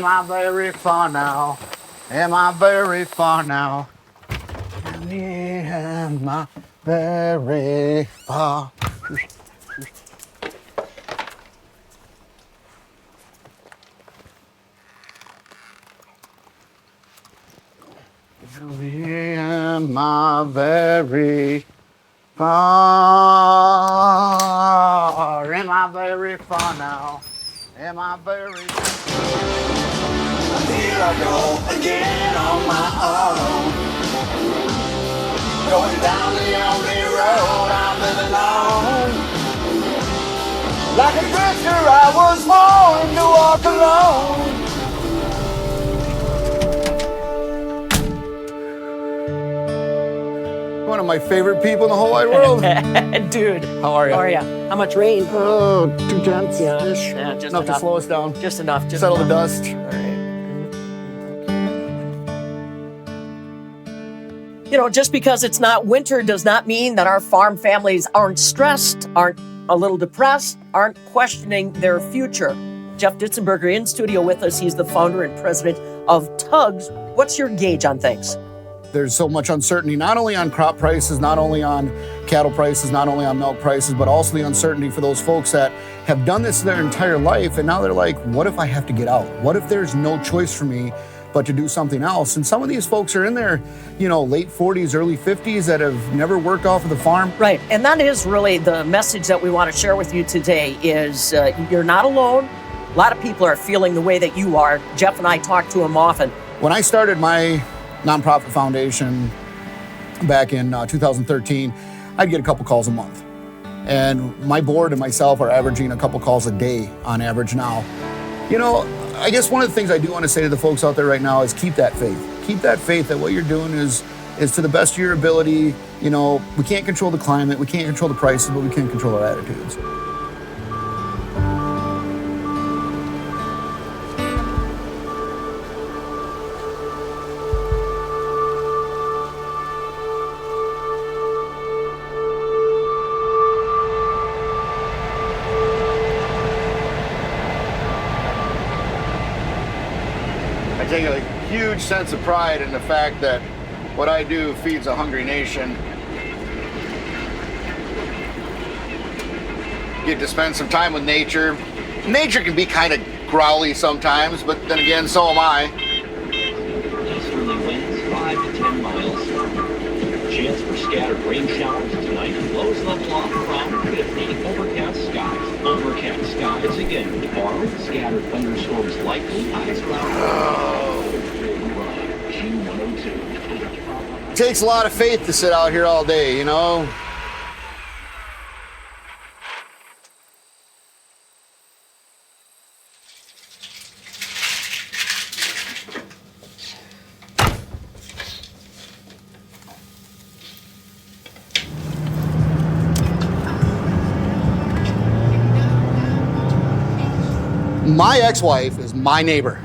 am I very far now? Am I very far now? Am I very far? Am I very far? Am I very far now? Am I very Here I go again on my own. Going down the only road I'm living on. Like a drifter I was born to walk alone. One of my favorite people in the whole wide world. Dude. How are you? How are you? How much rain? Oh, 2 tenths. Yeah, just enough to slow us down. Just enough. Just Settle enough. the dust. All right. You know, just because it's not winter does not mean that our farm families aren't stressed, aren't a little depressed, aren't questioning their future. Jeff Ditzenberger in studio with us. He's the founder and president of Tugs. What's your gauge on things? There's so much uncertainty, not only on crop prices, not only on cattle prices, not only on milk prices, but also the uncertainty for those folks that have done this their entire life. And now they're like, what if I have to get out? What if there's no choice for me but to do something else? And some of these folks are in their, late 40s, early 50s that have never worked off of the farm. Right. And that is really the message that we want to share with you today is you're not alone. A lot of people are feeling the way that you are. Jeff and I talk to them often. When I started my nonprofit foundation back in 2013, I'd get a couple calls a month. And my board and myself are averaging a couple calls a day on average now. I guess one of the things I do want to say to the folks out there right now is keep that faith. Keep that faith that what you're doing is to the best of your ability. We can't control the climate, we can't control the prices, but we can control our attitudes. I take a huge sense of pride in the fact that what I do feeds a hungry nation. Get to spend some time with nature. Nature can be kind of growly sometimes, but then again, so am I. Easterly winds 5 to 10 miles. Chance for scattered rain showers tonight. Lows level off around 50. Overcast skies. Overcast skies again tomorrow. Scattered thunderstorms likely. Highs around. Q102. It takes a lot of faith to sit out here all day, My ex-wife is my neighbor,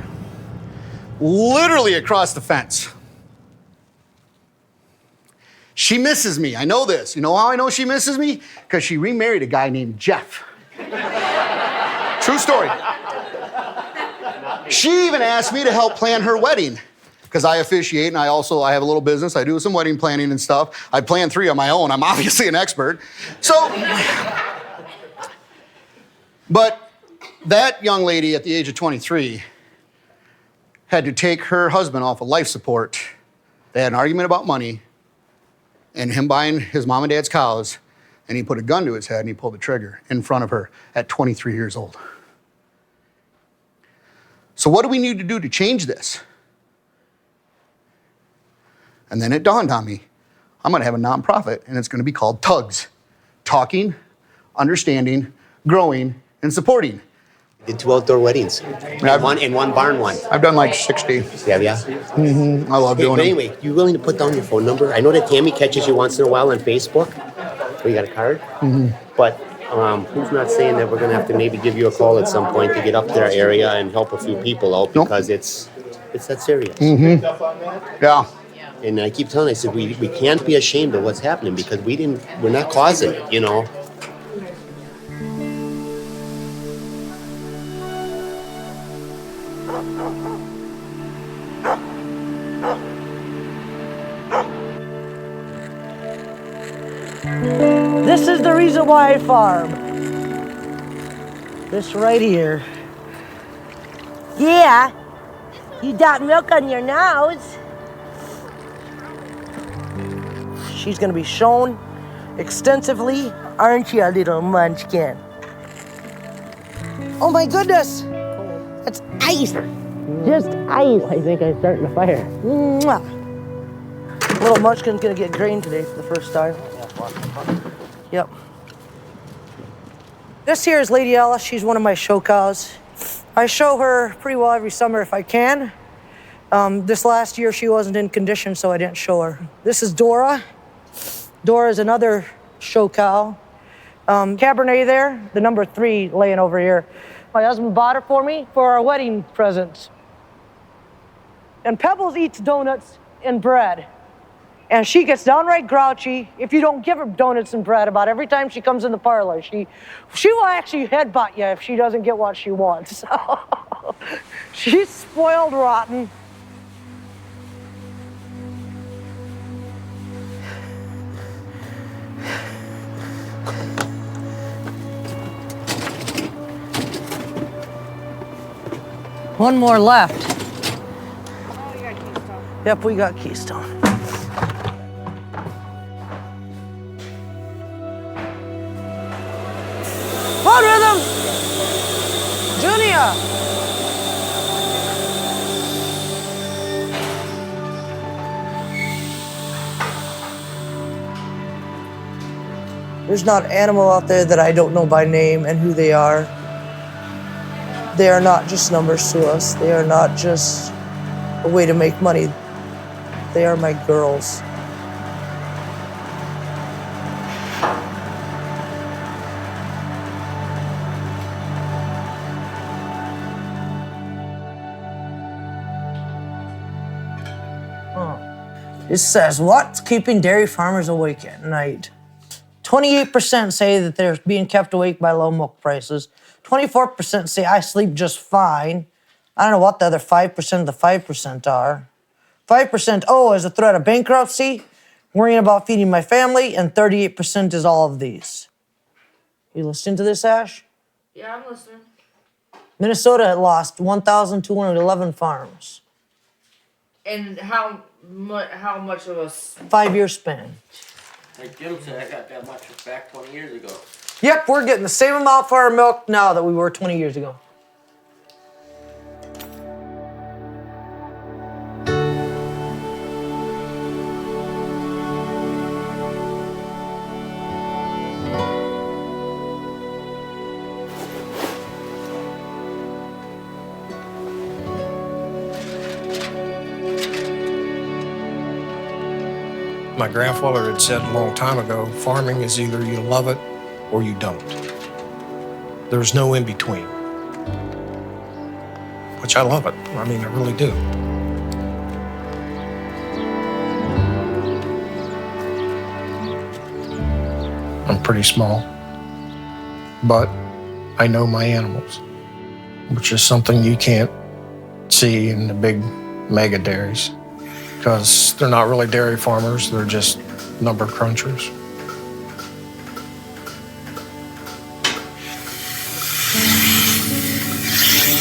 literally across the fence. She misses me. I know this. You know how I know she misses me? Because she remarried a guy named Jeff. True story. She even asked me to help plan her wedding because I officiate and I have a little business. I do some wedding planning and stuff. I planned 3 on my own. I'm obviously an expert. But that young lady at the age of 23 had to take her husband off of life support. They had an argument about money and him buying his mom and dad's cows, and he put a gun to his head and he pulled the trigger in front of her at 23 years old. So what do we need to do to change this? And then it dawned on me, I'm gonna have a nonprofit and it's gonna be called Tugs. Talking, understanding, growing, and supporting. Did 2 outdoor weddings, and one barn one. I've done like 60. Yeah. Mm-hmm. I love doing But it. anyway, you willing to put down your phone number? I know that Tammy catches you once in a while on Facebook. We got a card. Mm-hmm. But who's not saying that we're going to have to maybe give you a call at some point to get up to our area and help a few people out because it's that serious. Mm-hmm. Yeah. And I keep telling, I said we can't be ashamed of what's happening because we're not causing it, This is the reason why I farm. This right here. Yeah, you got milk on your nose. She's gonna be shown extensively, aren't you, a little munchkin? Oh my goodness, that's ice. Just ice. I think I'm starting a fire. Mwah. Little munchkin's gonna get grain today for the first time. Yep. This here is Lady Ella. She's one of my show cows. I show her pretty well every summer if I can. This last year she wasn't in condition, so I didn't show her. This is Dora. Dora is another show cow. Cabernet there, the number 3 laying over here. My husband bought her for me for our wedding presents. And Pebbles eats donuts and bread. And she gets downright grouchy if you don't give her donuts and bread about every time she comes in the parlor. She will actually headbutt you if she doesn't get what she wants. So she's spoiled rotten. One more left. Oh, you got Keystone. Yep, we got Keystone. Come on, Rhythm! Junia! There's not an animal out there that I don't know by name and who they are. They are not just numbers to us. They are not just a way to make money. They are my girls. It says, what's keeping dairy farmers awake at night? 28% say that they're being kept awake by low milk prices. 24% say I sleep just fine. I don't know what the other 5% of the 5% are. 5%, is a threat of bankruptcy, worrying about feeding my family, and 38% is all of these. You listening to this, Ash? Yeah, I'm listening. Minnesota had lost 1,211 farms. And how much of a 5-year span. Like Jim said, I got that much back 20 years ago. Yep, we're getting the same amount for our milk now that we were 20 years ago. My grandfather had said a long time ago, farming is either you love it or you don't. There's no in between. Which I love it. I mean, I really do. I'm pretty small, but I know my animals, which is something you can't see in the big mega dairies. Because they're not really dairy farmers, they're just number crunchers.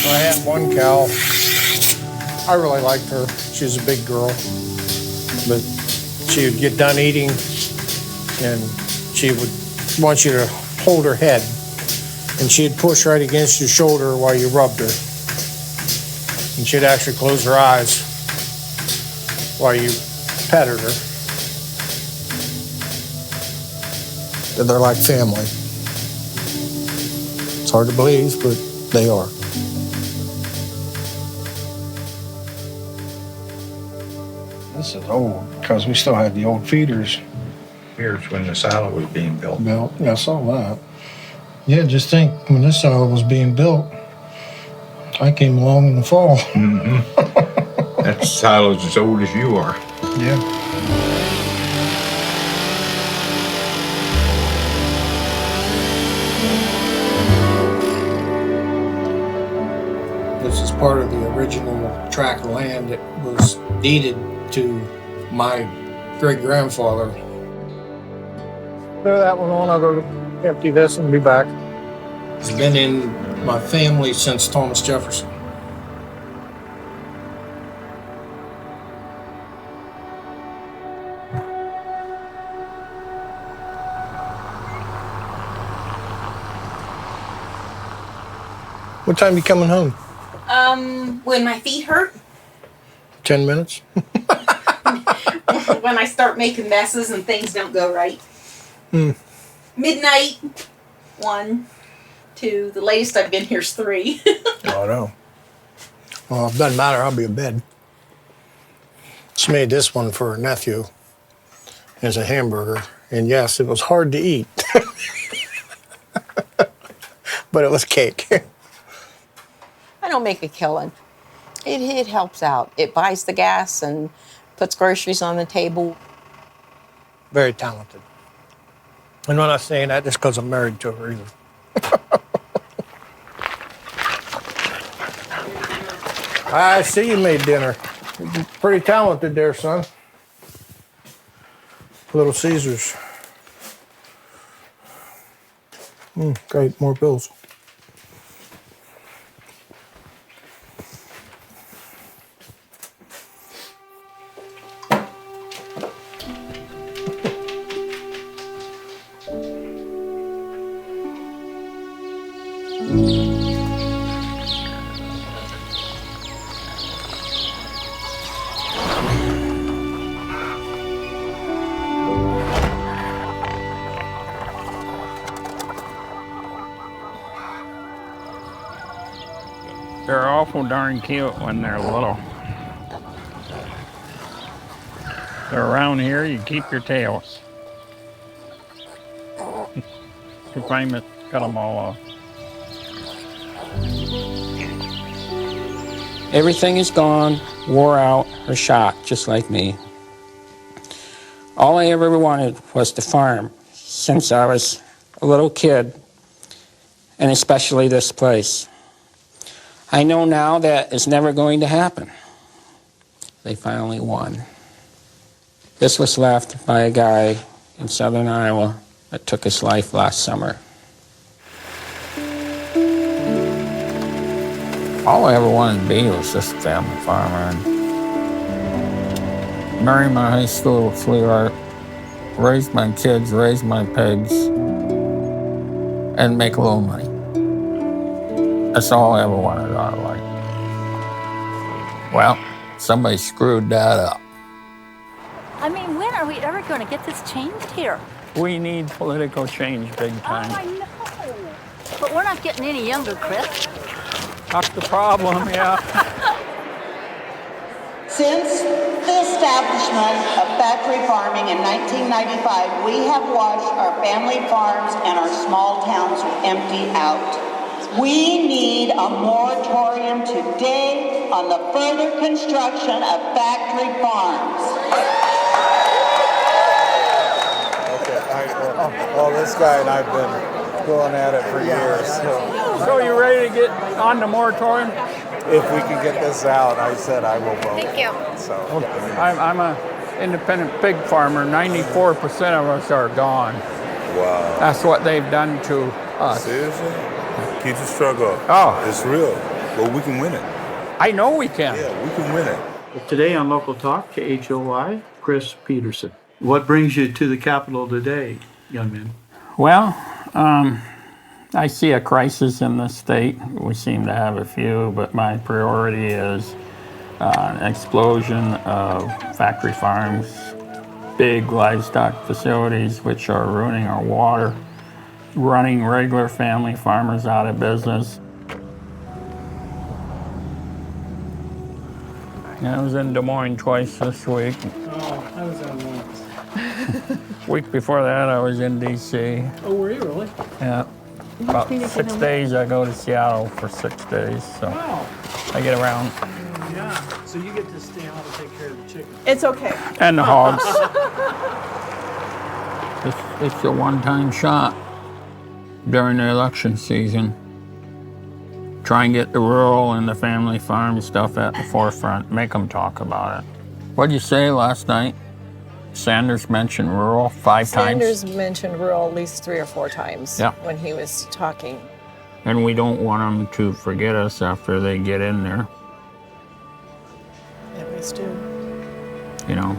I had one cow. I really liked her. She was a big girl. But she would get done eating and she would want you to hold her head. And she'd push right against your shoulder while you rubbed her. And she'd actually close her eyes while you petted her. They're like family. It's hard to believe, but they are. This is old, because we still had the old feeders. Here's when the silo was being built. Yeah, I saw that. Yeah, just think, when this silo was being built, I came along in the fall. Mm-hmm. That silo's as old as you are. Yeah. This is part of the original tract of land that was deeded to my great-grandfather. Clear that one on. I'll go empty this and be back. It's been in my family since Thomas Jefferson. What time you coming home? When my feet hurt, 10 minutes? when I start making messes and things don't go right. Midnight, 1, 2. The latest I've been here is 3. Oh, no. Well, it doesn't matter. I'll be in bed. She made this one for her nephew as a hamburger. And yes, it was hard to eat. But it was cake. I don't make a killing. It helps out. It buys the gas and puts groceries on the table. Very talented. And I'm not saying that just because I'm married to her either. I see you made dinner. You're pretty talented there, son. Little Caesars. Great, more bills. They're awful darn cute when they're little. They're around here, you keep your tails. Confinement cut them all off. Everything is gone, wore out, or shot, just like me. All I ever wanted was to farm since I was a little kid, and especially this place. I know now that it's never going to happen. They finally won. This was left by a guy in southern Iowa that took his life last summer. All I ever wanted to be was just a family farmer. And marry my high school sweetheart, raise my kids, raise my pigs, and make a little money. That's all I ever wanted out of life. Well, somebody screwed that up. I mean, when are we ever going to get this changed here? We need political change big time. Oh, I know. But we're not getting any younger, Chris. That's the problem, yeah. Since the establishment of factory farming in 1995, we have watched our family farms and our small towns empty out. We need a moratorium today on the further construction of factory farms. Well, this guy and I've been going at it for years. So you ready to get on the moratorium? If we can get this out, I said I will vote. Thank you. So I'm an independent pig farmer. 94% of us are gone. Wow. That's what they've done to us. Seriously? Keep the struggle. Oh. It's real. But we can win it. I know we can. Yeah, we can win it. Today on Local Talk, KHOI, Chris Petersen. What brings you to the Capitol today, young man? Well, I see a crisis in the state. We seem to have a few, but my priority is an explosion of factory farms, big livestock facilities, which are ruining our water, running regular family farmers out of business. I was in Des Moines twice this week. Oh, I was on once. Week before that, I was in D.C. Oh, were you really? Yeah. About 6 days, I go to Seattle for 6 days, so Wow. I get around. Yeah. So you get to stay home and take care of the chicken. It's okay. And the hogs. It's a one-time shot during the election season. Try and get the rural and the family farm stuff at the forefront. Make them talk about it. What'd you say last night? Sanders mentioned rural 5 times. Sanders mentioned rural at least 3 or 4 times Yeah. when he was talking. And we don't want them to forget us after they get in there, They always do. you know.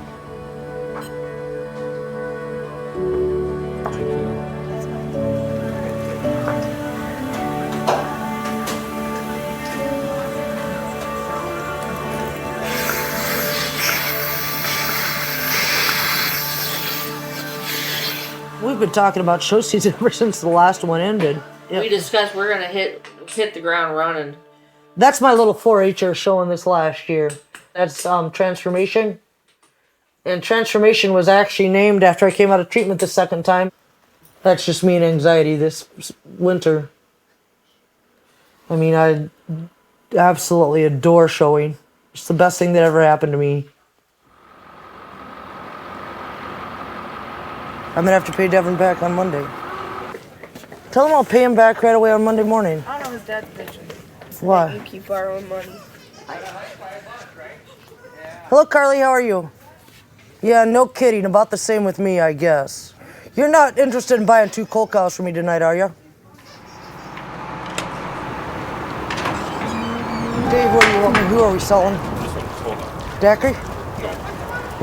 We've been talking about show season ever since the last one ended. Yep. We discussed we're gonna hit the ground running. That's my little 4-H'er showing this last year. That's Transformation. And Transformation was actually named after I came out of treatment the second time. That's just me and anxiety this winter. I mean, I absolutely adore showing. It's the best thing that ever happened to me. I'm gonna have to pay Devin back on Monday. Tell him I'll pay him back right away on Monday morning. I don't know his dad's bitching. Why? You keep borrowing money. Hello, Carly, how are you? Yeah, no kidding. About the same with me, I guess. You're not interested in buying 2 cold cows for me tonight, are you? Dave, what do you want me? Who are we selling? Daiquiri?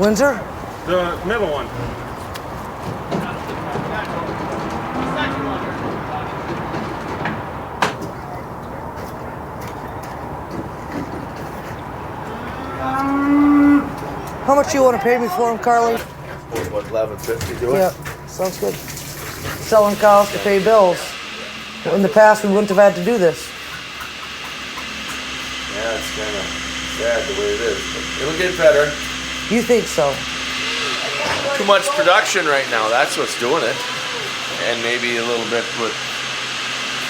Windsor? The middle one. How much do you want to pay me for him, Carly? What, $11.50 do it? Yeah, sounds good. Selling cows to pay bills. In the past, we wouldn't have had to do this. Yeah, it's kind of sad the way it is, but it'll get better. You think so? Too much production right now, that's what's doing it. And maybe a little bit with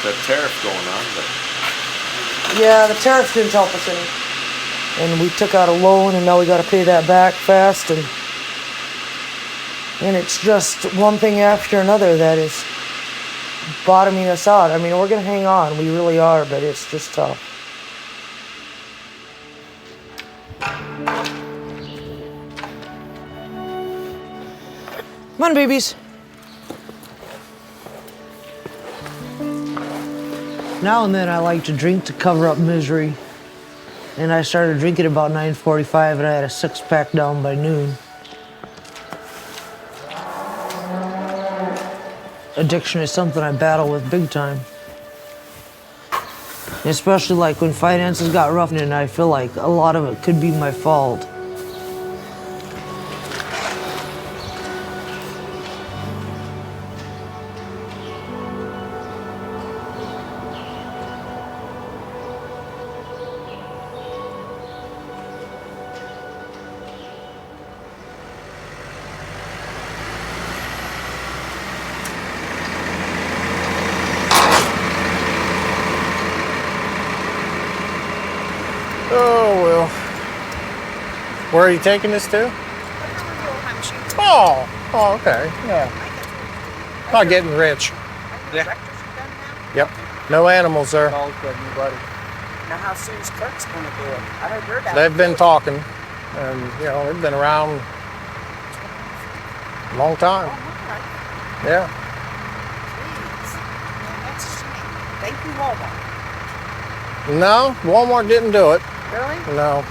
the tariff going on, but... Yeah, the tariff didn't help us any. And we took out a loan, and now we got to pay that back fast, and it's just one thing after another that is bottoming us out. I mean, we're gonna hang on, we really are, but it's just tough. Come on, babies. Now and then I like to drink to cover up misery. And I started drinking about 9:45, and I had a 6-pack down by noon. Addiction is something I battle with big time. Especially like when finances got rough, and I feel like a lot of it could be my fault. Oh, well. Where are you taking this to? Oh, okay, yeah. Not getting rich. Yeah. Yep, no animals there. All good, buddy. Now, how soon is Kirk's going to do it? I heard you're down. They've been talking, and, you know, they've been around a long time. Yeah. That's a shame. Thank you, Walmart. No, Walmart didn't do it. Really? No.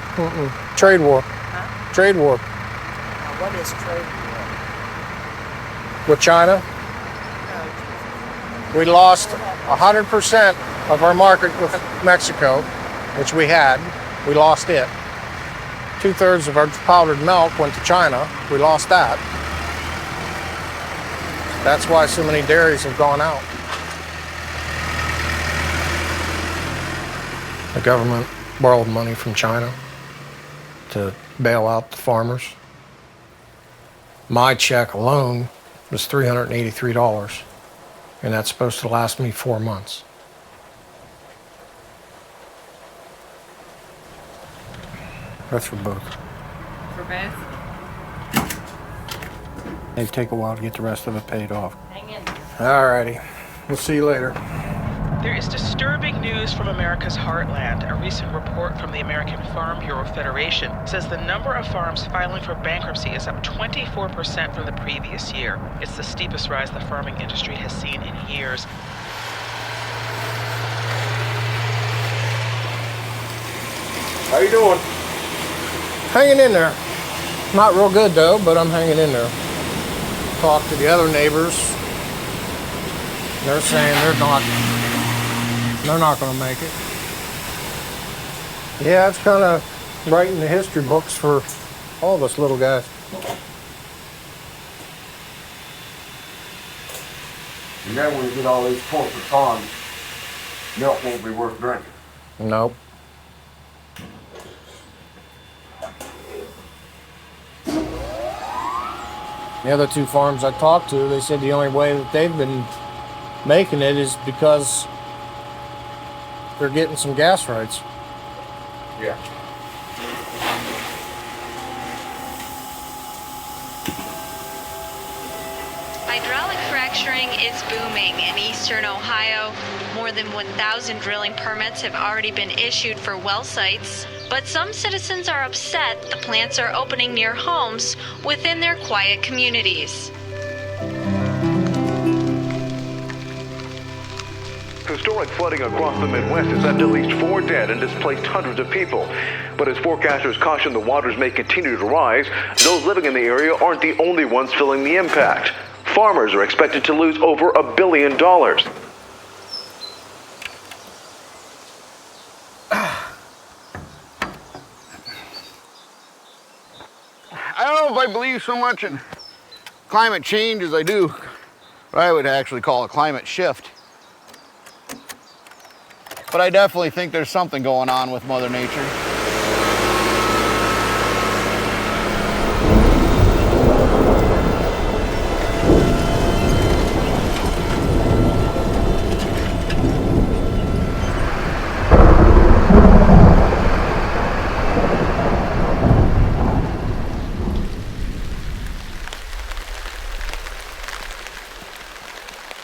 Trade war. Huh? Trade war Now, what is trade war? with China. We lost 100% of our market with Mexico, which we had. We lost it. 2/3 of our powdered milk went to China. We lost that. That's why so many dairies have gone out. The government borrowed money from China to bail out the farmers. My check alone was $383, and that's supposed to last me 4 months. That's for both. For both? They take a while to get the rest of it paid off. Hang in. All righty. We'll see you later. There is disturbing news from America's heartland. A recent report from the American Farm Bureau Federation says the number of farms filing for bankruptcy is up 24% from the previous year. It's the steepest rise the farming industry has seen in years. How you doing? Hanging in there. Not real good though, but I'm hanging in there. Talk to the other neighbors. They're saying they're not going to make it. Yeah, it's kind of writing the history books for all of us little guys. And then when you get all these corporate farms, milk won't be worth drinking. Nope. The other two farms I talked to, they said the only way that they've been making it is because they're getting some gas rights. Yeah. Hydraulic fracturing is booming in eastern Ohio. More than 1,000 drilling permits have already been issued for well sites, but some citizens are upset the plants are opening near homes within their quiet communities. Historic flooding across the Midwest has left at least 4 dead and displaced hundreds of people. But as forecasters caution the waters may continue to rise, those living in the area aren't the only ones feeling the impact. Farmers are expected to lose over $1 billion. I don't know if I believe so much in climate change as I do what I would actually call a climate shift. But I definitely think there's something going on with Mother Nature.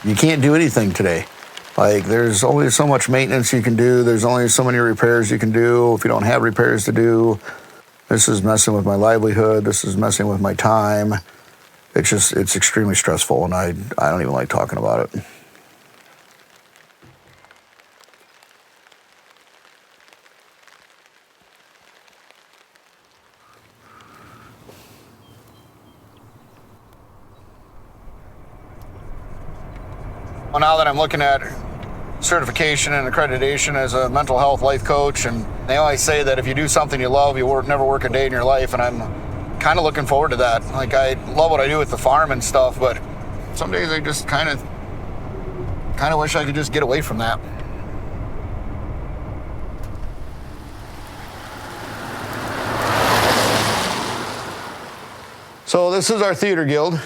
You can't do anything today. Like, there's only so much maintenance you can do. There's only so many repairs you can do. If you don't have repairs to do, this is messing with my livelihood. This is messing with my time. It's extremely stressful, and I don't even like talking about it. Well, now that I'm looking at certification and accreditation as a mental health life coach, and they always say that if you do something you love, you never work a day in your life, and I'm kind of looking forward to that. Like, I love what I do with the farm and stuff, but some days I just kind of wish I could just get away from that. So this is our theater guild.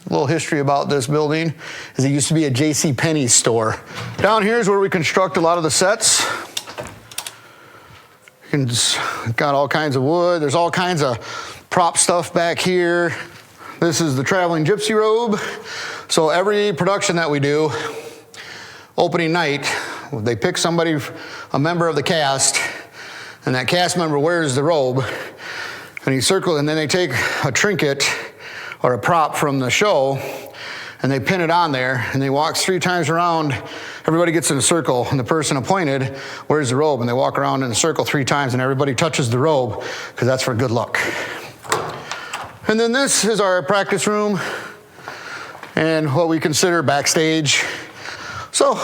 A little history about this building is it used to be a J.C. Penney's store. Down here is where we construct a lot of the sets. Got all kinds of wood. There's all kinds of prop stuff back here. This is the traveling gypsy robe. So every production that we do, opening night, they pick somebody, a member of the cast, and that cast member wears the robe, and he circles, and then they take a trinket or a prop from the show, and they pin it on there, and they walk 3 times around. Everybody gets in a circle, and the person appointed wears the robe, and they walk around in a circle 3 times, and everybody touches the robe, because that's for good luck. And then this is our practice room, and what we consider backstage. So,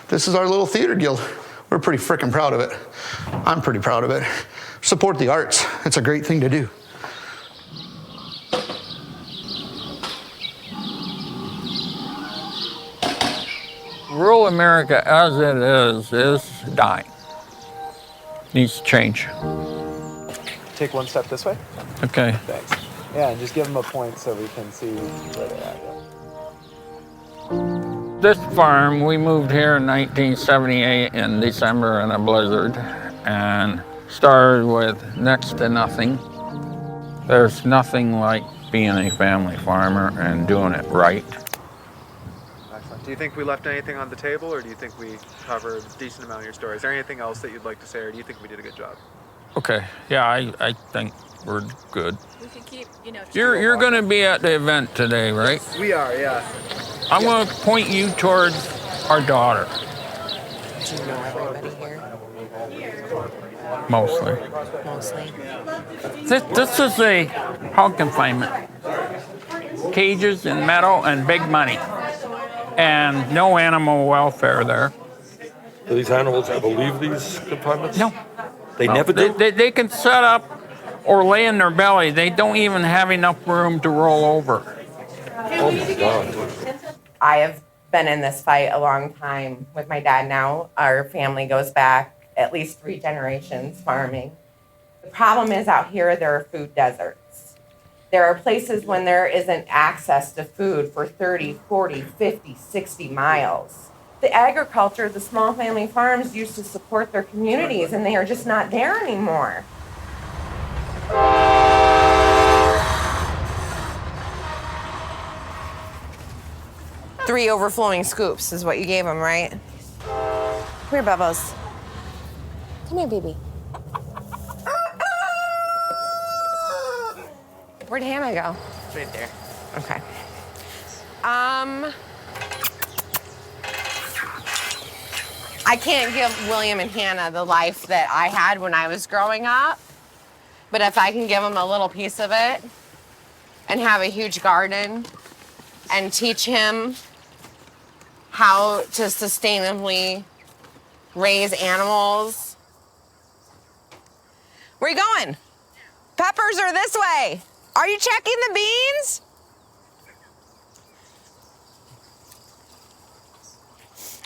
this is our little theater guild. We're pretty freaking proud of it. I'm pretty proud of it. Support the arts. It's a great thing to do. Rural America as it is dying. Needs to change. Take 1 step this way. Okay. Thanks. Yeah, and just give them a point so we can see where they're at. Yeah. This farm, we moved here in 1978 in December in a blizzard and started with next to nothing. There's nothing like being a family farmer and doing it right. Do you think we left anything on the table, or do you think we covered a decent amount of your story? Is there anything else that you'd like to say, or do you think we did a good job? Okay, yeah, I think we're good. We could keep, You're going to be at the event today, right? We are, yeah. I'm going to point you towards our daughter. Do you know everybody here? Mostly. Mostly. This is a hog confinement. Cages and metal and big money. And no animal welfare there. Do these animals ever leave these confinements? No. They never do? They can set up or lay in their belly. They don't even have enough room to roll over. Oh my God. I have been in this fight a long time with my dad now. Our family goes back at least 3 generations farming. The problem is out here there are food deserts. There are places when there isn't access to food for 30, 40, 50, 60 miles. The agriculture, the small family farms used to support their communities, and they are just not there anymore. Three overflowing scoops is what you gave him, right? Come here, Bubbles. Come here, baby. Where'd Hannah go? Right there. Okay. I can't give William and Hannah the life that I had when I was growing up, but if I can give them a little piece of it and have a huge garden and teach him how to sustainably raise animals. Where are you going? Peppers are this way. Are you checking the beans?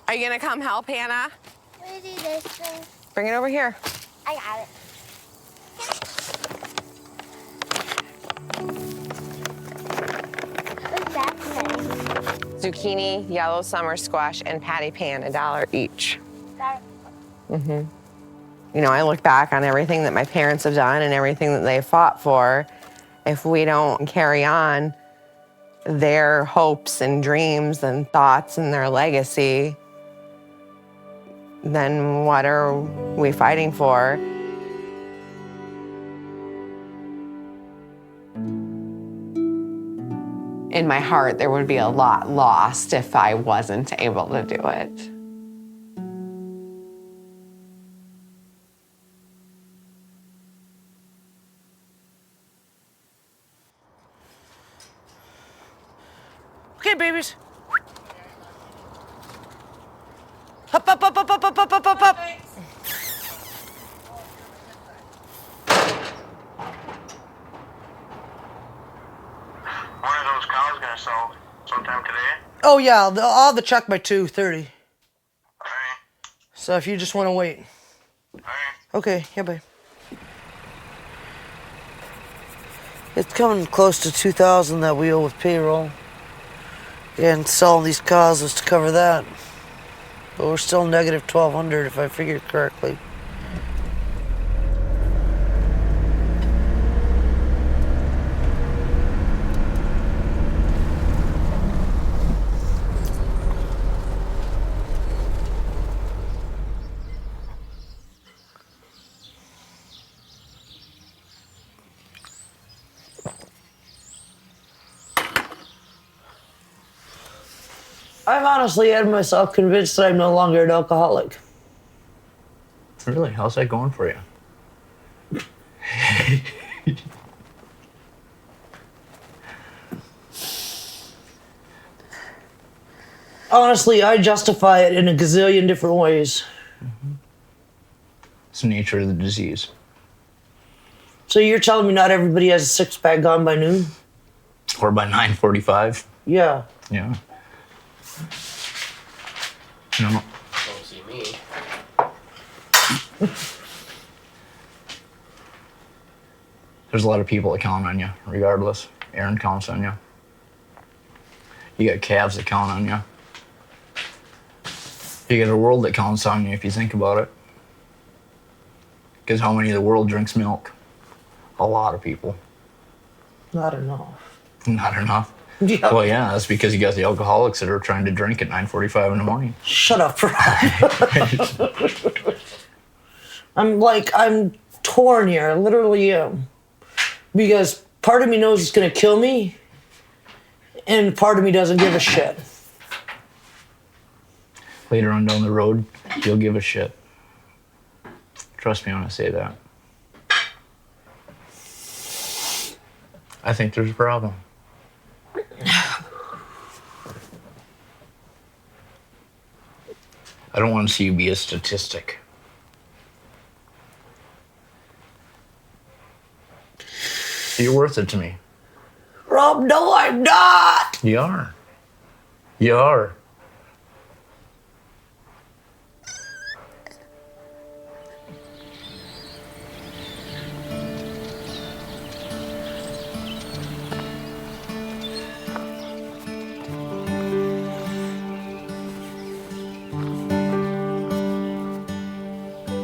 Are you gonna come help, Hannah? Let me do this thing. Bring it over here. I got it. What's that thing? Zucchini, yellow summer squash, and patty pan, $1 each. Mm-hmm. You know, I look back on everything that my parents have done and everything that they fought for. If we don't carry on their hopes and dreams and thoughts and their legacy, then what are we fighting for? In my heart, there would be a lot lost if I wasn't able to do it. Okay, babies. Up, up, up, up, up, up, up, up, up, up. When are those cows gonna sell? Sometime today? Oh yeah, I'll have the check by 2:30. So if you just want to wait. Okay, yeah, bye. It's coming close to 2,000 that we owe with payroll. And selling these cows was to cover that. But we're still negative 1,200 if I figured correctly. I've honestly had myself convinced that I'm no longer an alcoholic. Really? How's that going for you? Honestly, I justify it in a gazillion different ways. It's the nature of the disease. So you're telling me not everybody has a six-pack gone by noon? Or by 9:45? Yeah. Yeah. No. Don't see me. There's a lot of people that count on you, regardless. Aaron counts on you. You got calves that count on you. You got a world that counts on you if you think about it. Because how many of the world drinks milk? A lot of people. Not enough. Not enough. Yeah. Well, yeah, that's because you got the alcoholics that are trying to drink at 9:45 in the morning. Shut up. I'm torn here. I literally am. Because part of me knows it's going to kill me, and part of me doesn't give a shit. Later on down the road, you'll give a shit. Trust me when I say that. I think there's a problem. I don't want to see you be a statistic. You're worth it to me. Rob, no, I'm not. You are. You are.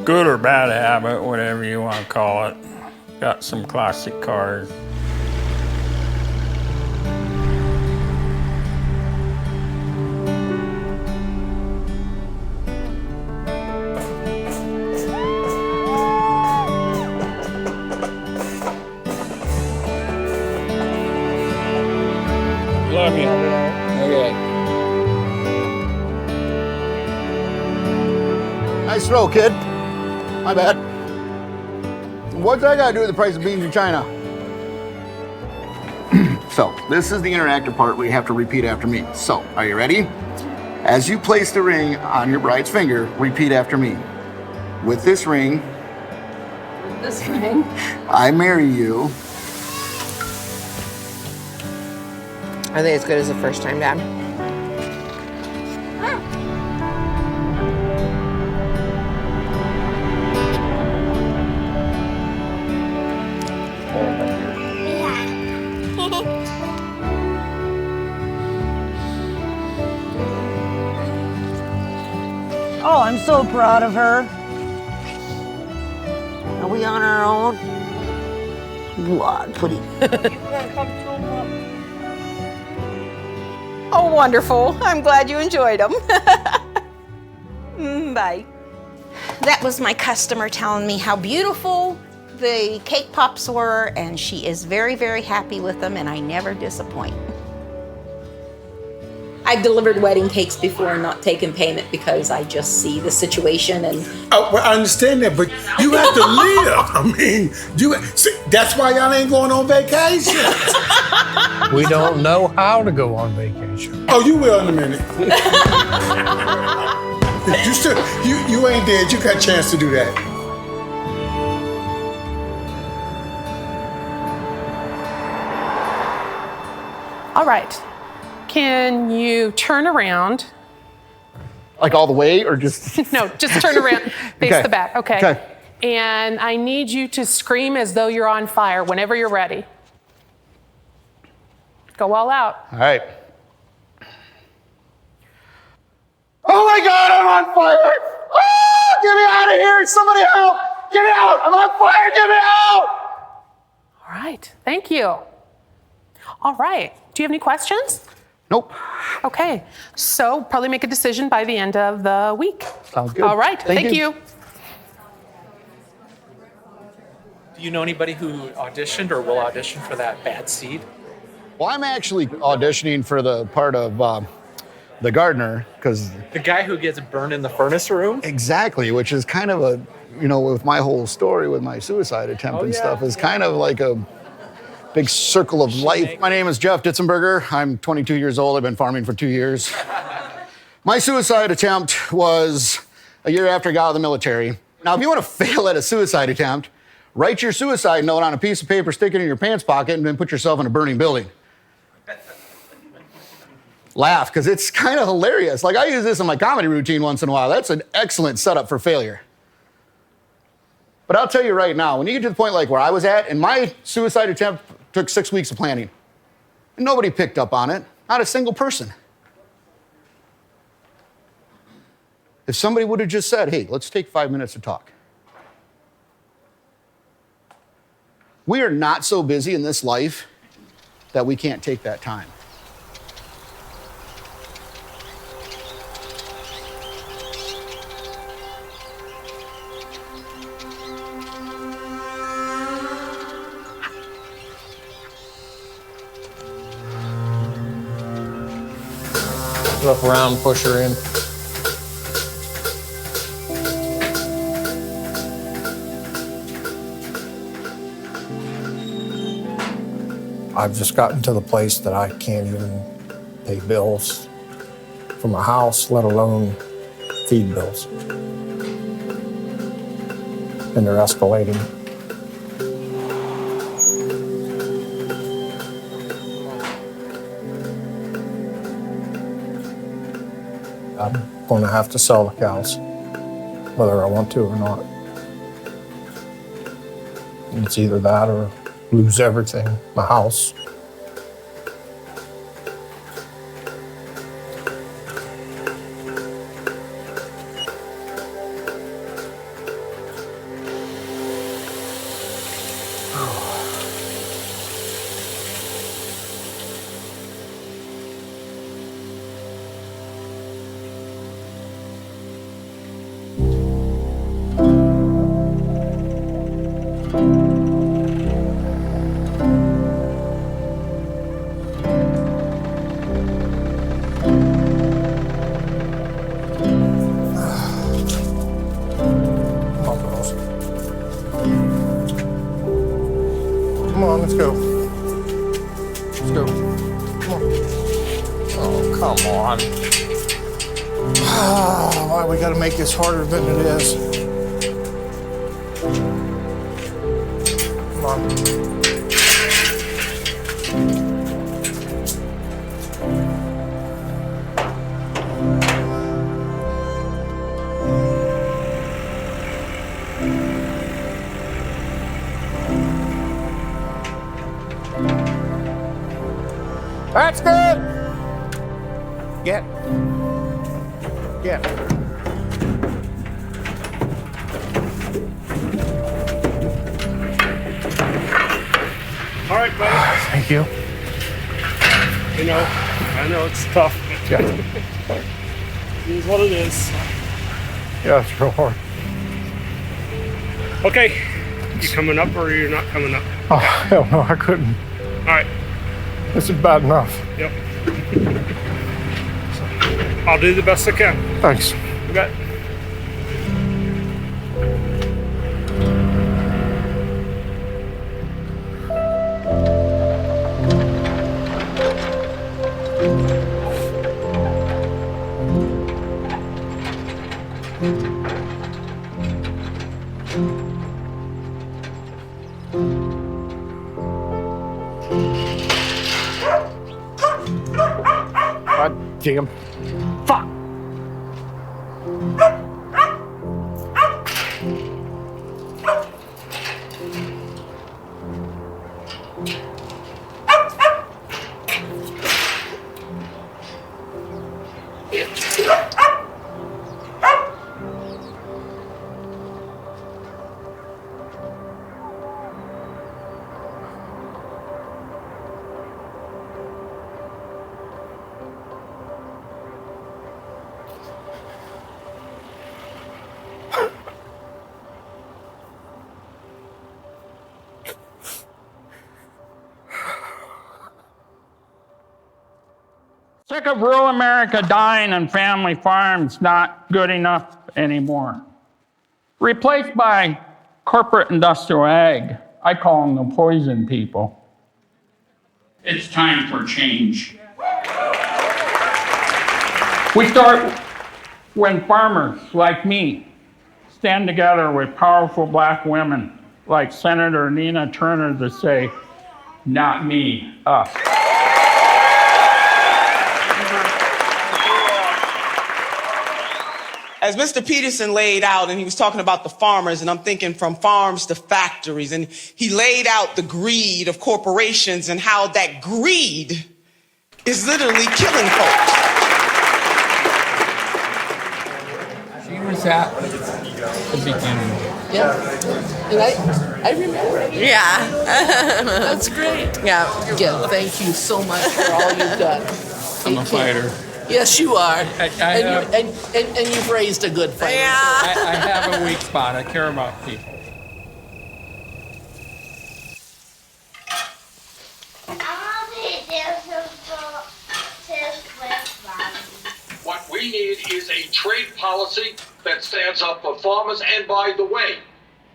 Good or bad habit, whatever you want to call it. Got some classic cars. Love you. Okay. Nice throw, kid. My bad. What's that got to do with the price of beans in China? So, this is the interactive part where you have to repeat after me. So, are you ready? As you place the ring on your bride's finger, repeat after me. With this ring, I marry you. Are they as good as the first time, Dad? Oh, I'm so proud of her. Are we on our own? What? Pretty. Oh, wonderful. I'm glad you enjoyed them. Bye. That was my customer telling me how beautiful the cake pops were, and she is very, very happy with them, and I never disappoint. I've delivered wedding cakes before and not taken payment because I just see the situation and... Oh, well, I understand that, but you have to live. I mean, that's why y'all ain't going on vacation. We don't know how to go on vacation. Oh, you will in a minute. you ain't dead. You got a chance to do that. All right. Can you turn around? Like all the way or just? No, just turn around, face Okay. the back. Okay. Okay. And I need you to scream as though you're on fire whenever you're ready. Go all out. All right. Oh my God, I'm on fire! Oh, get me out of here! Somebody help! Get me out! I'm on fire! Get me out! All right. Thank you. All right. Do you have any questions? Nope. Okay. So probably make a decision by the end of the week. Sounds good. All right. Thank you. you. Do you know anybody who auditioned or will audition for that bad seed? Well, I'm actually auditioning for the part of the gardener because The guy who gets burned in the furnace room? exactly, which is kind of a, with my whole story with my suicide attempt and stuff, is kind of like a big circle of life. My name is Jeff Ditzenberger. I'm 22 years old. I've been farming for 2 years. My suicide attempt was a year after I got out of the military. Now, if you want to fail at a suicide attempt, write your suicide note on a piece of paper, stick it in your pants pocket, and then put yourself in a burning building. Laugh, because it's kind of hilarious. Like, I use this in my comedy routine once in a while. That's an excellent setup for failure. But I'll tell you right now, when you get to the point like where I was at, and my suicide attempt took 6 weeks of planning, and nobody picked up on it, not a single person. If somebody would have just said, hey, let's take 5 minutes to talk. We are not so busy in this life that we can't take that time. Look around, push her in. I've just gotten to the place that I can't even pay bills for my house, let alone feed bills. And they're escalating. I'm going to have to sell the cows, whether I want to or not. And it's either that or lose everything, my house. Come on, let's go. Let's go. Come on. Oh, come on. Why we gotta make this harder than it is? Come on. That's good. Get. All right, buddy. Thank you. You know, I know it's tough. Yeah. It is what it is. Yeah, it's real hard. Okay, you coming up or you're not coming up? Oh, hell no, I couldn't. All right. This is bad enough. Yep. I'll do the best I can. Thanks. You bet. God damn. Fuck. Sick of rural America dying on family farms not good enough anymore. Replaced by corporate industrial ag. I call them the poison people. It's time for change. We start when farmers like me stand together with powerful black women like Senator Nina Turner to say, not me, us. As Mr. Petersen laid out, and he was talking about the farmers, and I'm thinking from farms to factories, and he laid out the greed of corporations and how that greed is literally killing folks. She was at the beginning. Yeah, and I remember. Yeah. That's great. Yeah. Again, thank you so much for all you've done. I'm a fighter. Yes, you are. I and you've raised a good fighter. Yeah. I have a weak spot. I care about people. I want to do some we need is a trade policy that stands up for farmers. And by the way,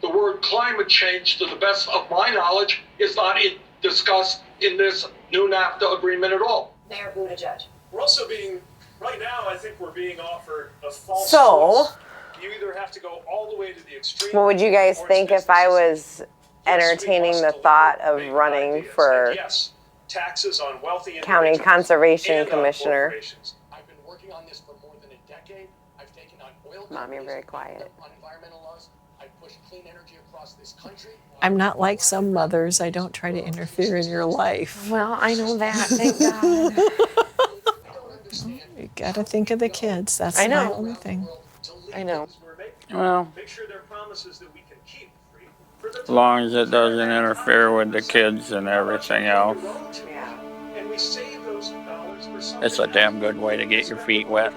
the word climate change, to the best of my knowledge, is not discussed in this new NAFTA agreement at all. Mayor Buttigieg. We're also being, right now, I think we're being offered a false So, choice. You either have to go all the way to the extreme. what would you guys think if I was entertaining the thought of running for yes, taxes on wealthy County individuals Conservation and on Commissioner? corporations. I've been working on this for more than a decade. I've taken on oil Mom, you're very quiet. on environmental laws. I've pushed clean energy across this country. I'm not like some mothers. I don't try to interfere in your life. Well, I know that. Thank God. You gotta think of the kids. That's I know. my only thing. I know. Well, Make sure they're promises that we can keep. as long as it doesn't interfere with the kids and everything else. And we save those dollars for something. It's a damn good way to get your feet wet.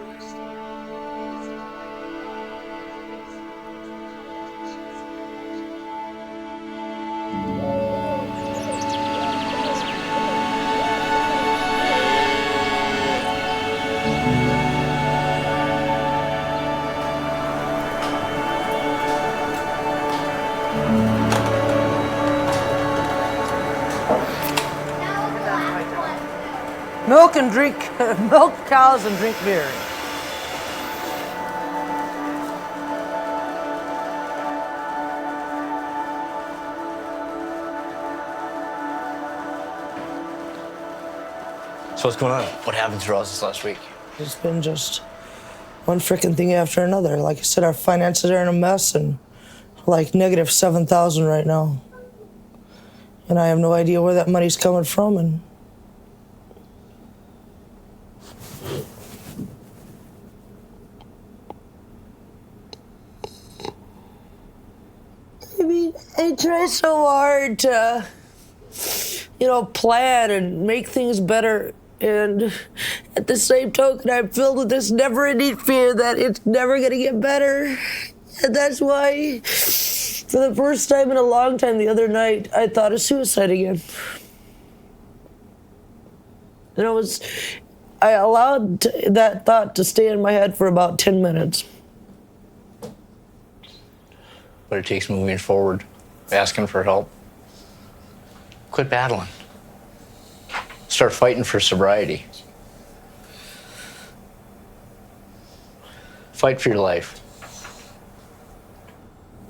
Milk and drink, milk cows and drink beer. So what's going on? What happened throughout this last week? It's been just one freaking thing after another. Like I said, our finances are in a mess and like negative 7,000 right now. And I have no idea where that money's coming from. And I mean, I try so hard to, plan and make things better. And at the same token, I'm filled with this never-ending fear that it's never gonna get better. And that's why, for the first time in a long time the other night, I thought of suicide again. And I allowed that thought to stay in my head for about 10 minutes. But it takes moving forward, asking for help. Quit battling. Start fighting for sobriety. Fight for your life.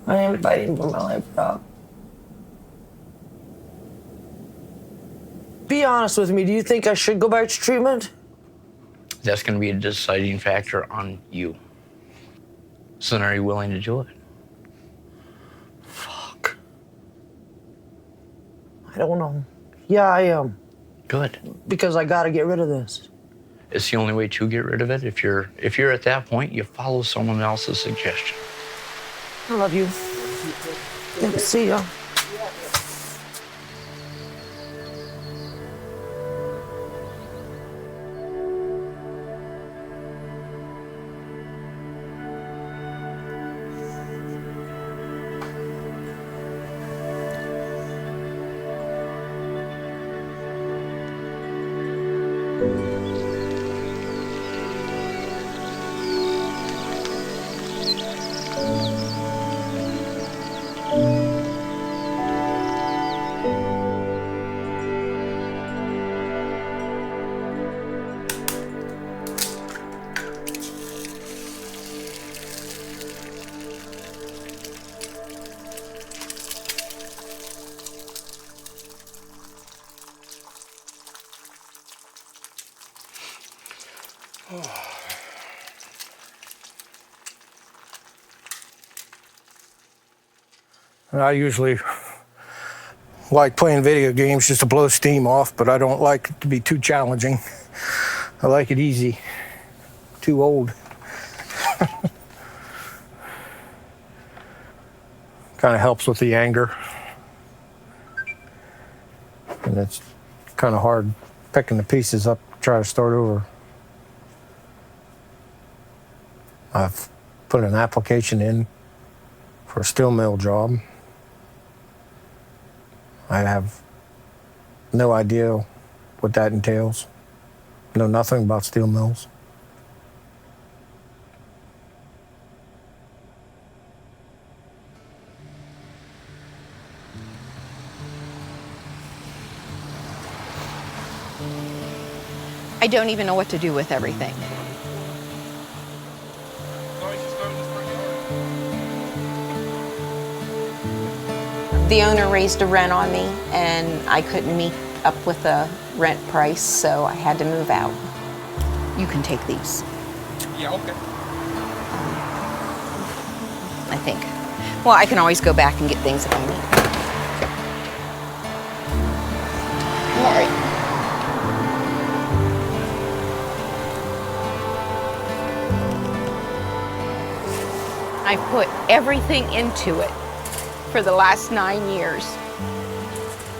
I am fighting for my life, Rob. Be honest with me, do you think I should go back to treatment? That's going to be a deciding factor on you. So then are you willing to do it? I don't know. Yeah, I am. Good. Because I gotta get rid of this. It's the only way to get rid of it. If you're at that point, you follow someone else's suggestion. I love you. Good to see you. And I usually like playing video games just to blow steam off, but I don't like it to be too challenging. I like it easy. Too old. Kind of helps with the anger. And it's kind of hard picking the pieces up, try to start over. I've put an application in for a steel mill job. I have no idea what that entails. Know nothing about steel mills. I don't even know what to do with everything. The owner raised a rent on me, and I couldn't meet up with the rent price, so I had to move out. You can take these. Yeah, okay. I think. Well, I can always go back and get things if I need. All right. I put everything into it for the last 9 years.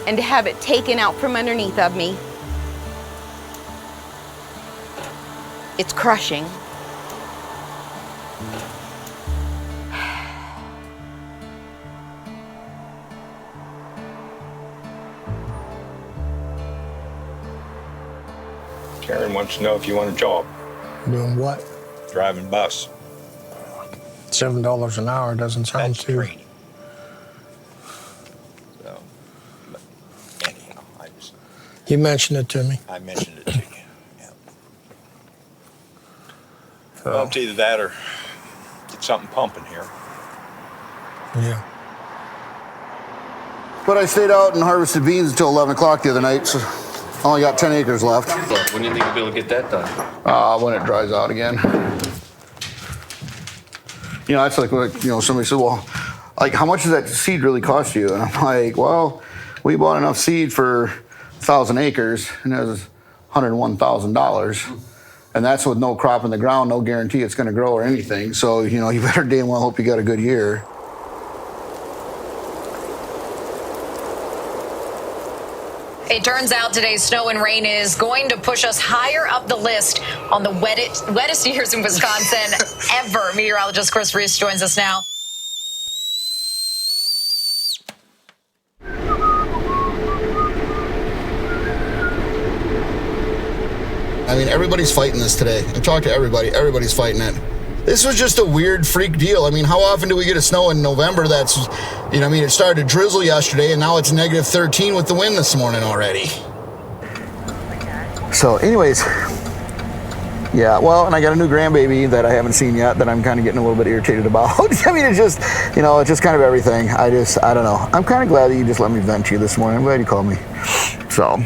And to have it taken out from underneath of me, it's crushing. Karen wants to know if you want a job. Doing what? Driving bus. $7 an hour doesn't sound That's too. training. So, but anyhow, You mentioned it to me. I mentioned it to you. Yeah. Well, it's either that or get something pumping here. Yeah. But I stayed out and harvested beans until 11 o'clock the other night, so I only got 10 acres left. When do you think you'll be able to get that done? When it dries out again. You know, that's like what, you know, somebody said, well, like, how much does that seed really cost you? And I'm like, well, we bought enough seed for 1,000 acres, and it was $101,000. And that's with no crop in the ground, no guarantee it's going to grow or anything. So, you know, you better damn well hope you got a good year. It turns out today's snow and rain is going to push us higher up the list on the wettest years in Wisconsin ever. Meteorologist Chris Reese joins us now. I mean, everybody's fighting this today. I've talked to everybody. Everybody's fighting it. This was just a weird freak deal. I mean, how often do we get a snow in November that's, you know, I mean, it started to drizzle yesterday, and now it's negative 13 with the wind this morning already. So, anyways, yeah, well, and I got a new grandbaby that I haven't seen yet that I'm kind of getting a little bit irritated about. I mean, it's just, you know, it's just kind of everything. I don't know. I'm kind of glad that you just let me vent to you this morning. I'm glad you called me. So...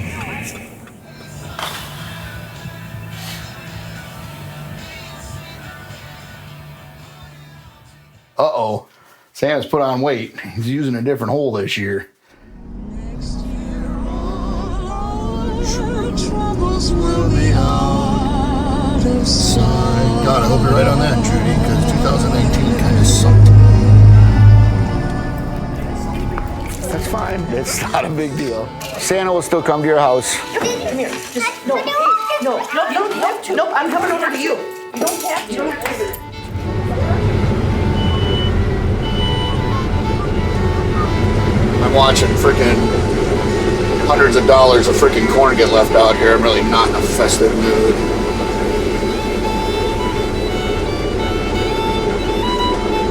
Uh-oh, Sam's put on weight. He's using a different hole this year. God, I hope you're right on that, Judy, because 2019 kind of sucked. That's fine. It's not a big deal. Santa will still come to your house. Come here. Just, no, hey, no, you don't have to. Nope, I'm coming over to you. You don't have to. You don't have to. I'm watching freaking hundreds of dollars of freaking corn get left out here. I'm really not in a festive mood.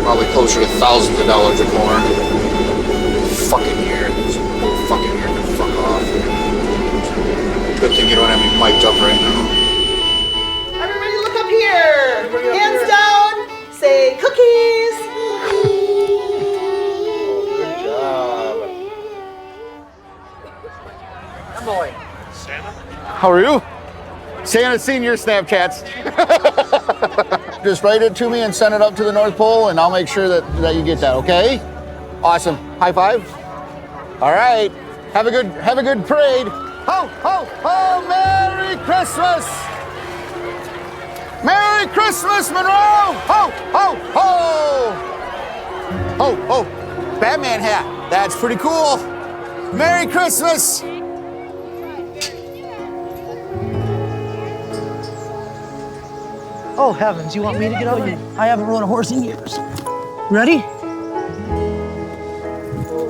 Probably closer to thousands of dollars of corn. Fucking year. This whole fucking year can fuck off. Good thing you don't have me mic'd up right now. Everybody look up here. Hands down. Say cookies. Boy. Santa? How are you? Santa's seen your Snapchats. Just write it to me and send it up to the North Pole, and I'll make sure that you get that, okay? Awesome. High five. All right. Have a good parade. Ho, ho, ho, Merry Christmas! Merry Christmas, Monroe! Ho, ho, ho! Ho, ho. Batman hat. That's pretty cool. Merry Christmas! Oh, heavens, you want me to get out? I haven't rode a horse in years. Ready?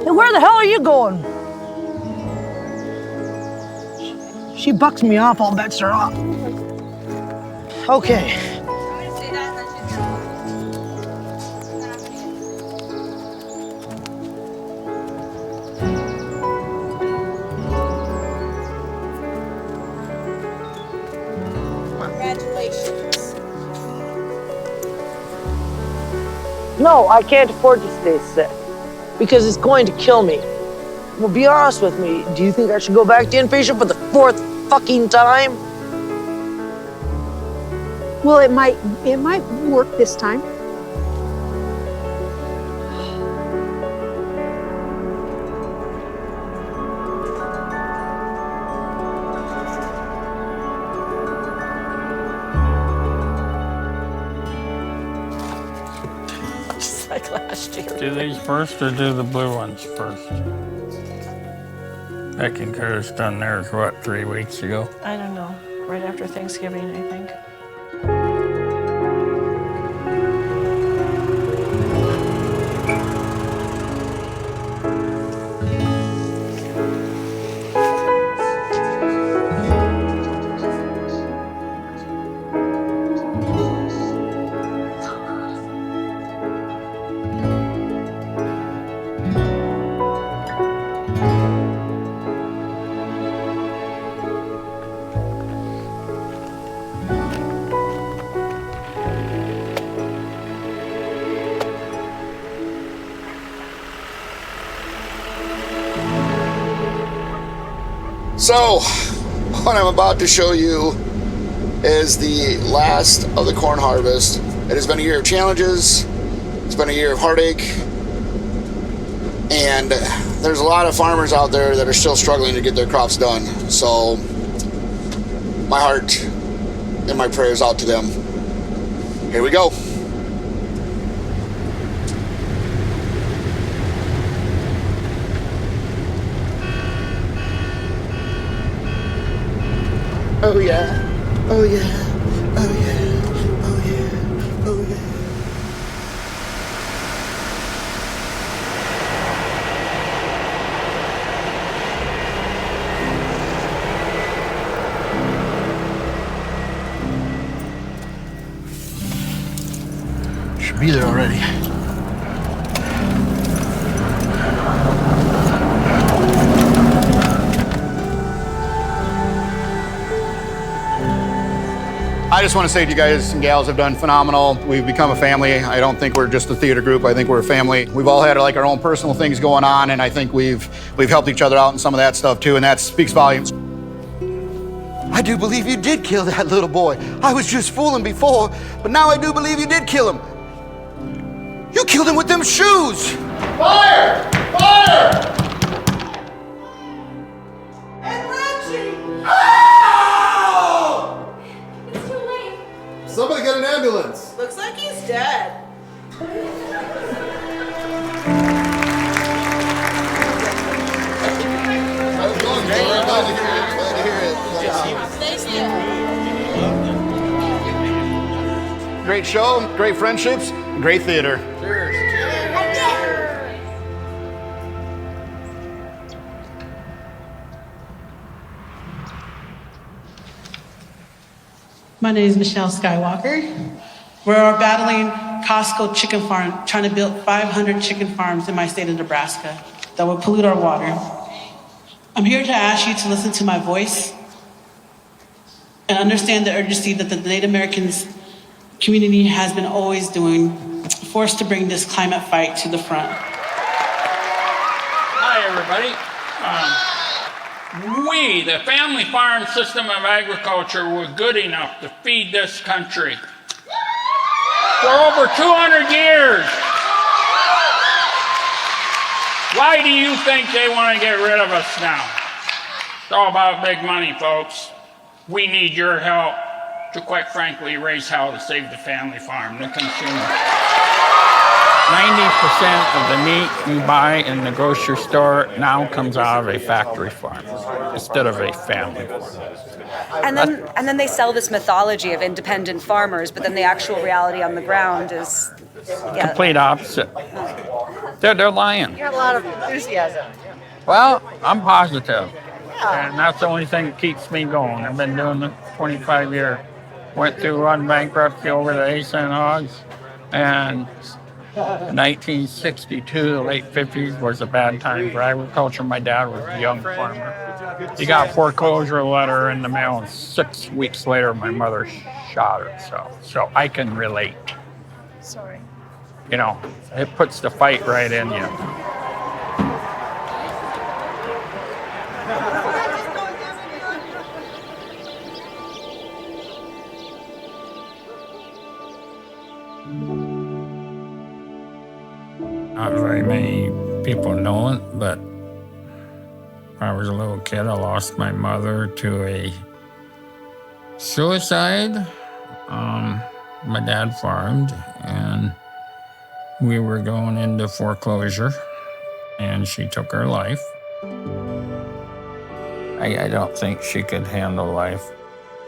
Hey, where the hell are you going? She bucks me off, all bets are off. Okay. No, I can't afford to stay sick because it's going to kill me. Well, be honest with me. Do you think I should go back to inpatient for the 4th fucking time? Well, it might work this time. Just like last year. Do these first or do the blue ones first? Becky and Curtis done theirs, what, 3 weeks ago? I don't know. Right after Thanksgiving, I think. So, what I'm about to show you is the last of the corn harvest. It has been a year of challenges, it's been a year of heartache, and there's a lot of farmers out there that are still struggling to get their crops done. So, my heart and my prayers out to them. Here we go. Oh yeah, oh yeah, oh yeah, oh yeah, oh yeah. Should be there already. I just want to say to you guys and gals have done phenomenal. We've become a family. I don't think we're just a theater group. I think we're a family. We've all had like our own personal things going on, and I think we've helped each other out in some of that stuff too, and that speaks volumes. I do believe you did kill that little boy. I was just fooling before, but now I do believe you did kill him. You killed him with them shoes. Fire! Fire! Somebody get an ambulance. Looks like he's dead. Great show, great friendships, great theater. My name is Michelle Skywalker. We're battling Costco chicken farm, trying to build 500 chicken farms in my state of Nebraska that will pollute our water. I'm here to ask you to listen to my voice and understand the urgency that the Native Americans community has been always doing, forced to bring this climate fight to the front. Hi, everybody. We, the family farm system of agriculture, were good enough to feed this country for over 200 years. Why do you think they want to get rid of us now? It's all about big money, folks. We need your help to, quite frankly, raise hell to save the family farm, the consumer. 90% of the meat you buy in the grocery store now comes out of a factory farm instead of a family farm. And then they sell this mythology of independent farmers, but then the actual reality on the ground is complete opposite. They're lying. You have a lot of enthusiasm. Well, I'm positive. And that's the only thing that keeps me going. I've been doing it 25 years. Went through one bankruptcy over the ASIN hogs, and 1962, the late 50s, was a bad time for agriculture. My dad was a young farmer. He got a foreclosure letter in the mail, and 6 weeks later, my mother shot herself. So I can relate. Sorry. You know, it puts the fight right in you. Not very many people know it, but when I was a little kid, I lost my mother to a suicide. My dad farmed, and we were going into foreclosure, and she took her life. I don't think she could handle life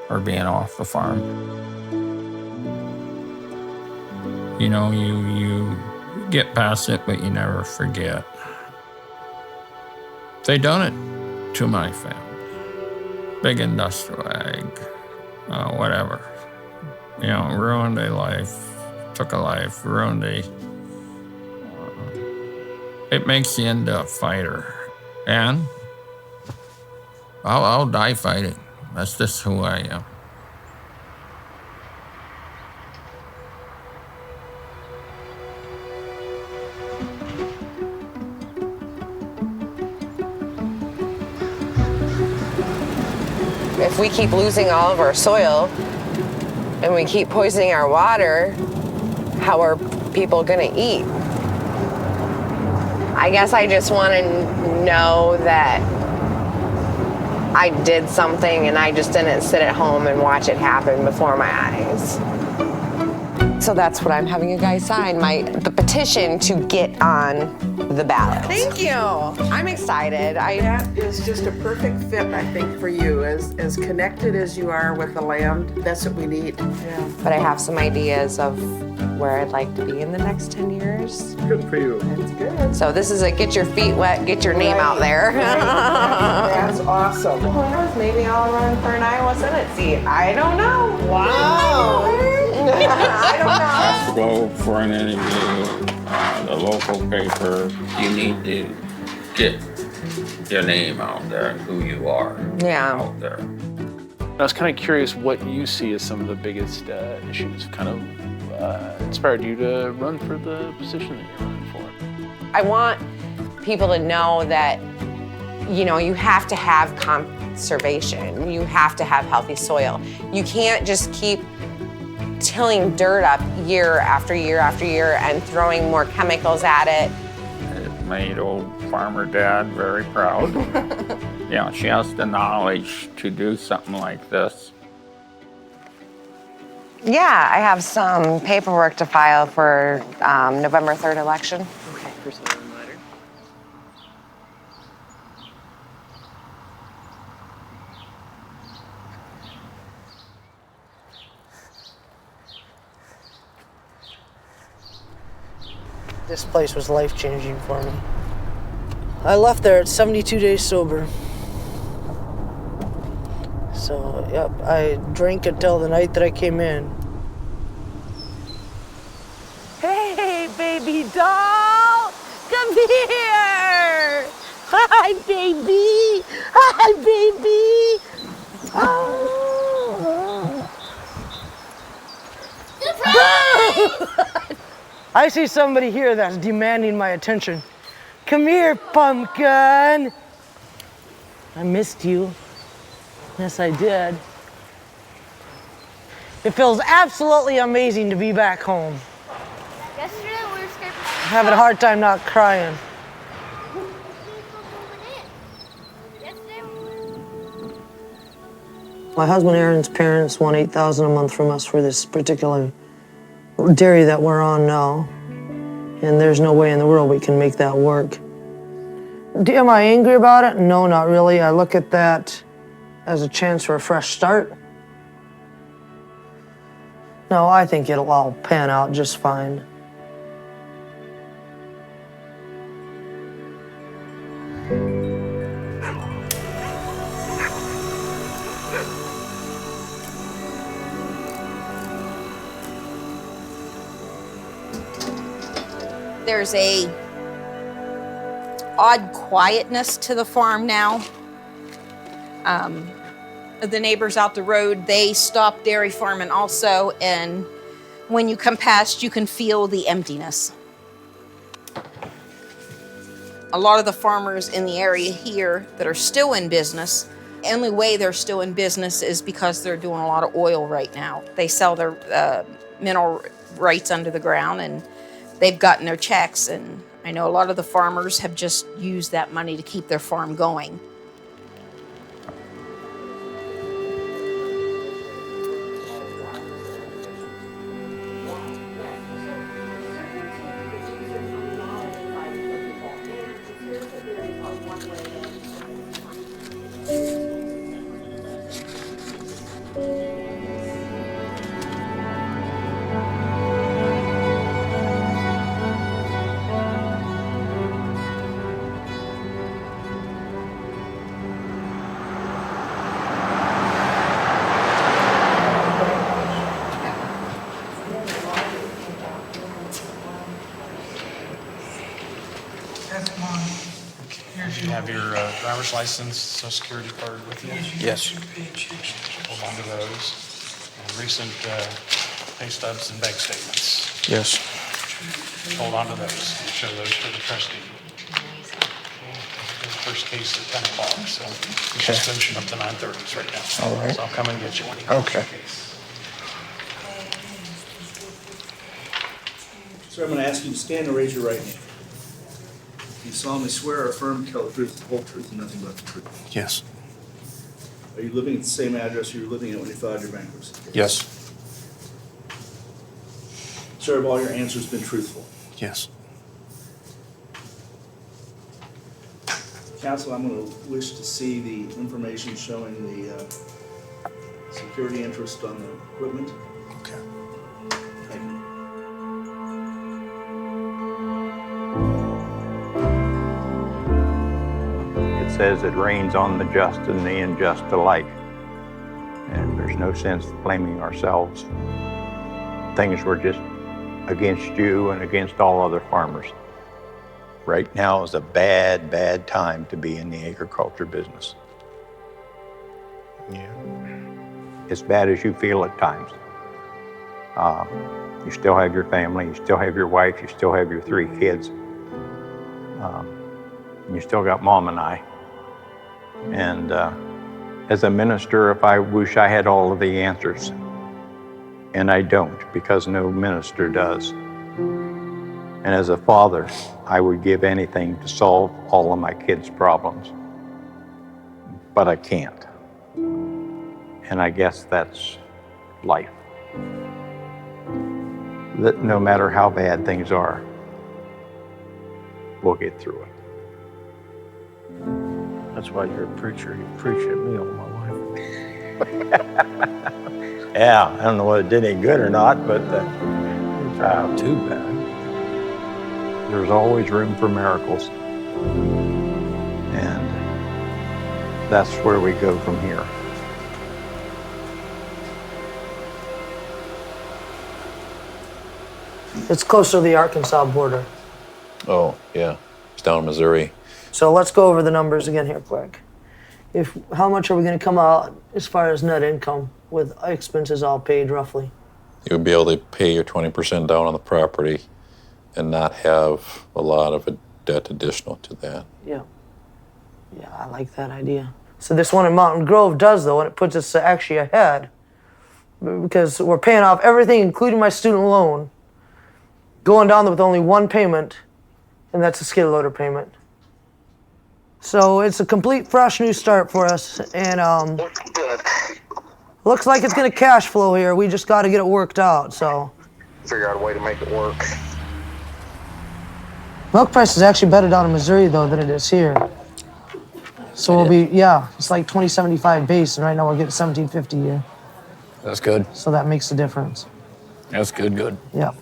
or being off the farm. You know, you get past it, but you never forget. They done it to my family. Big industrial ag, whatever. You know, ruined a life, took a life, ruined a... it makes you into a fighter. And I'll die fighting. That's just who I am. If we keep losing all of our soil and we keep poisoning our water, how are people gonna eat? I guess I just want to know that I did something and I just didn't sit at home and watch it happen before my eyes. So that's what I'm having you guys sign, the petition to get on the ballot. Thank you. I'm excited. That is just a perfect fit, I think, for you. As connected as you are with the land, that's what we need. Yeah. But I have some ideas of where I'd like to be in the next 10 years. Good for you. That's good. So this is a get your feet wet, get your name out there. That's awesome. Who knows? Maybe I'll run for an Iowa Senate seat. I don't know. Wow. I don't know. To go for an interview, the local paper, you need to get your name out there and who you are out there. I was kind of curious what you see as some of the biggest issues kind of inspired you to run for the position that you're running for. I want people to know that, you know, you have to have conservation. You have to have healthy soil. You can't just keep tilling dirt up year after year after year and throwing more chemicals at it. It made old farmer dad very proud. You know, she has the knowledge to do something like this. Yeah, I have some paperwork to file for November 3rd election. Okay, first one letter. This place was life-changing for me. I left there at 72 days sober. So, yep, I drank until the night that I came in. Hey, baby doll! Come here! Hi, baby! Hi, baby! Oh. I see somebody here that's demanding my attention. Come here, pumpkin! I missed you. Yes, I did. It feels absolutely amazing to be back home. Yesterday we were scared. I'm having a hard time not crying. My husband Aaron's parents want $8,000 a month from us for this particular dairy that we're on now. And there's no way in the world we can make that work. Am I angry about it? No, not really. I look at that as a chance for a fresh start. No, I think it'll all pan out just fine. There's a odd quietness to the farm now. The neighbors out the road, they stopped dairy farming also, and When you come past, you can feel the emptiness. A lot of the farmers in the area here that are still in business, the only way they're still in business is because they're doing a lot of oil right now. They sell their mineral rights under the ground and they've gotten their checks. And I know a lot of the farmers have just used that money to keep their farm going. You have your driver's license, social security card with you? Yes. Hold on to those. And recent pay stubs and bank statements. Yes. Hold on to those. Show those to the trustee. The first case at 10 o'clock, so we're just finishing up the 9:30s right now. All right. So I'll come and get you when you Okay. Sir, I'm going to ask you to stand and raise your right hand. You solemnly swear or affirm to tell the truth, the whole truth, and nothing but the truth. Yes. Are you living at the same address you were living at when you filed your bankruptcy case? Yes. Sir, have all your answers been truthful? Yes. Counsel, I'm going to wish to see the information showing the security interest on the equipment. Okay. Thank you. It says it rains on the just and the unjust alike. And there's no sense blaming ourselves. Things were just against you and against all other farmers. Right now is a bad, bad time to be in the agriculture business. Yeah. As bad as you feel at times. You still have your family, you still have your wife, you still have your 3 kids. And you still got Mom and I. And as a minister, if I wish I had all of the answers. And I don't, because no minister does. And as a father, I would give anything to solve all of my kids' problems. But I can't. And I guess that's life. That no matter how bad things are, we'll get through it. That's why you're a preacher. You preach at me all my life. Yeah, I don't know whether it did any good or not, but too bad. There's always room for miracles. And that's where we go from here. It's closer to the Arkansas border. Oh, yeah. It's down in Missouri. So let's go over the numbers again here quick. How much are we going to come out as far as net income with expenses all paid roughly? You would be able to pay your 20% down on the property and not have a lot of a debt additional to that. Yeah. Yeah, I like that idea. So this one in Mountain Grove does, though, and it puts us actually ahead because we're paying off everything, including my student loan, going down with only one payment, and that's a skid loader payment. So it's a complete fresh new start for us, and looks like it's gonna cash flow here. We just got to get it worked out. So figure out a way to make it work. milk price is actually better down in Missouri though than it is here. So we'll be it's like $20.75 base, and right now we're getting $17.50 a year. That's good. So that makes a difference. That's good. Yeah.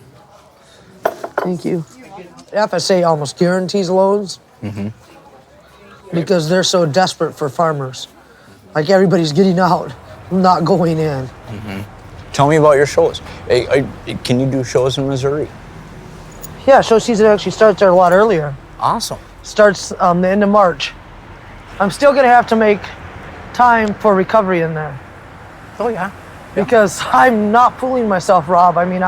Thank you. FSA almost guarantees loans. Mm-hmm. Because they're so desperate for farmers. Like everybody's getting out, not going in. Mm-hmm. Tell me about your shows. Hey, can you do shows in Missouri? Yeah, show season actually starts there a lot earlier. Awesome. Starts the end of March. I'm still gonna have to make time for recovery in there. Oh yeah. Because I'm not fooling myself, Rob. I mean,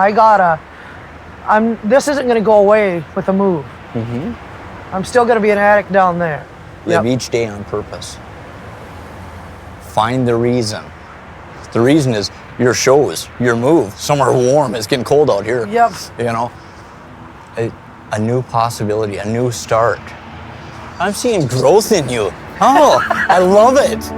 this isn't gonna go away with a move. I'm still gonna be an addict down there. Live each day on purpose. Find the reason. The reason is your shows, your move, somewhere warm. It's getting cold out here. Yep. You know, a new possibility, a new start. I'm seeing growth in you. Oh, I love it.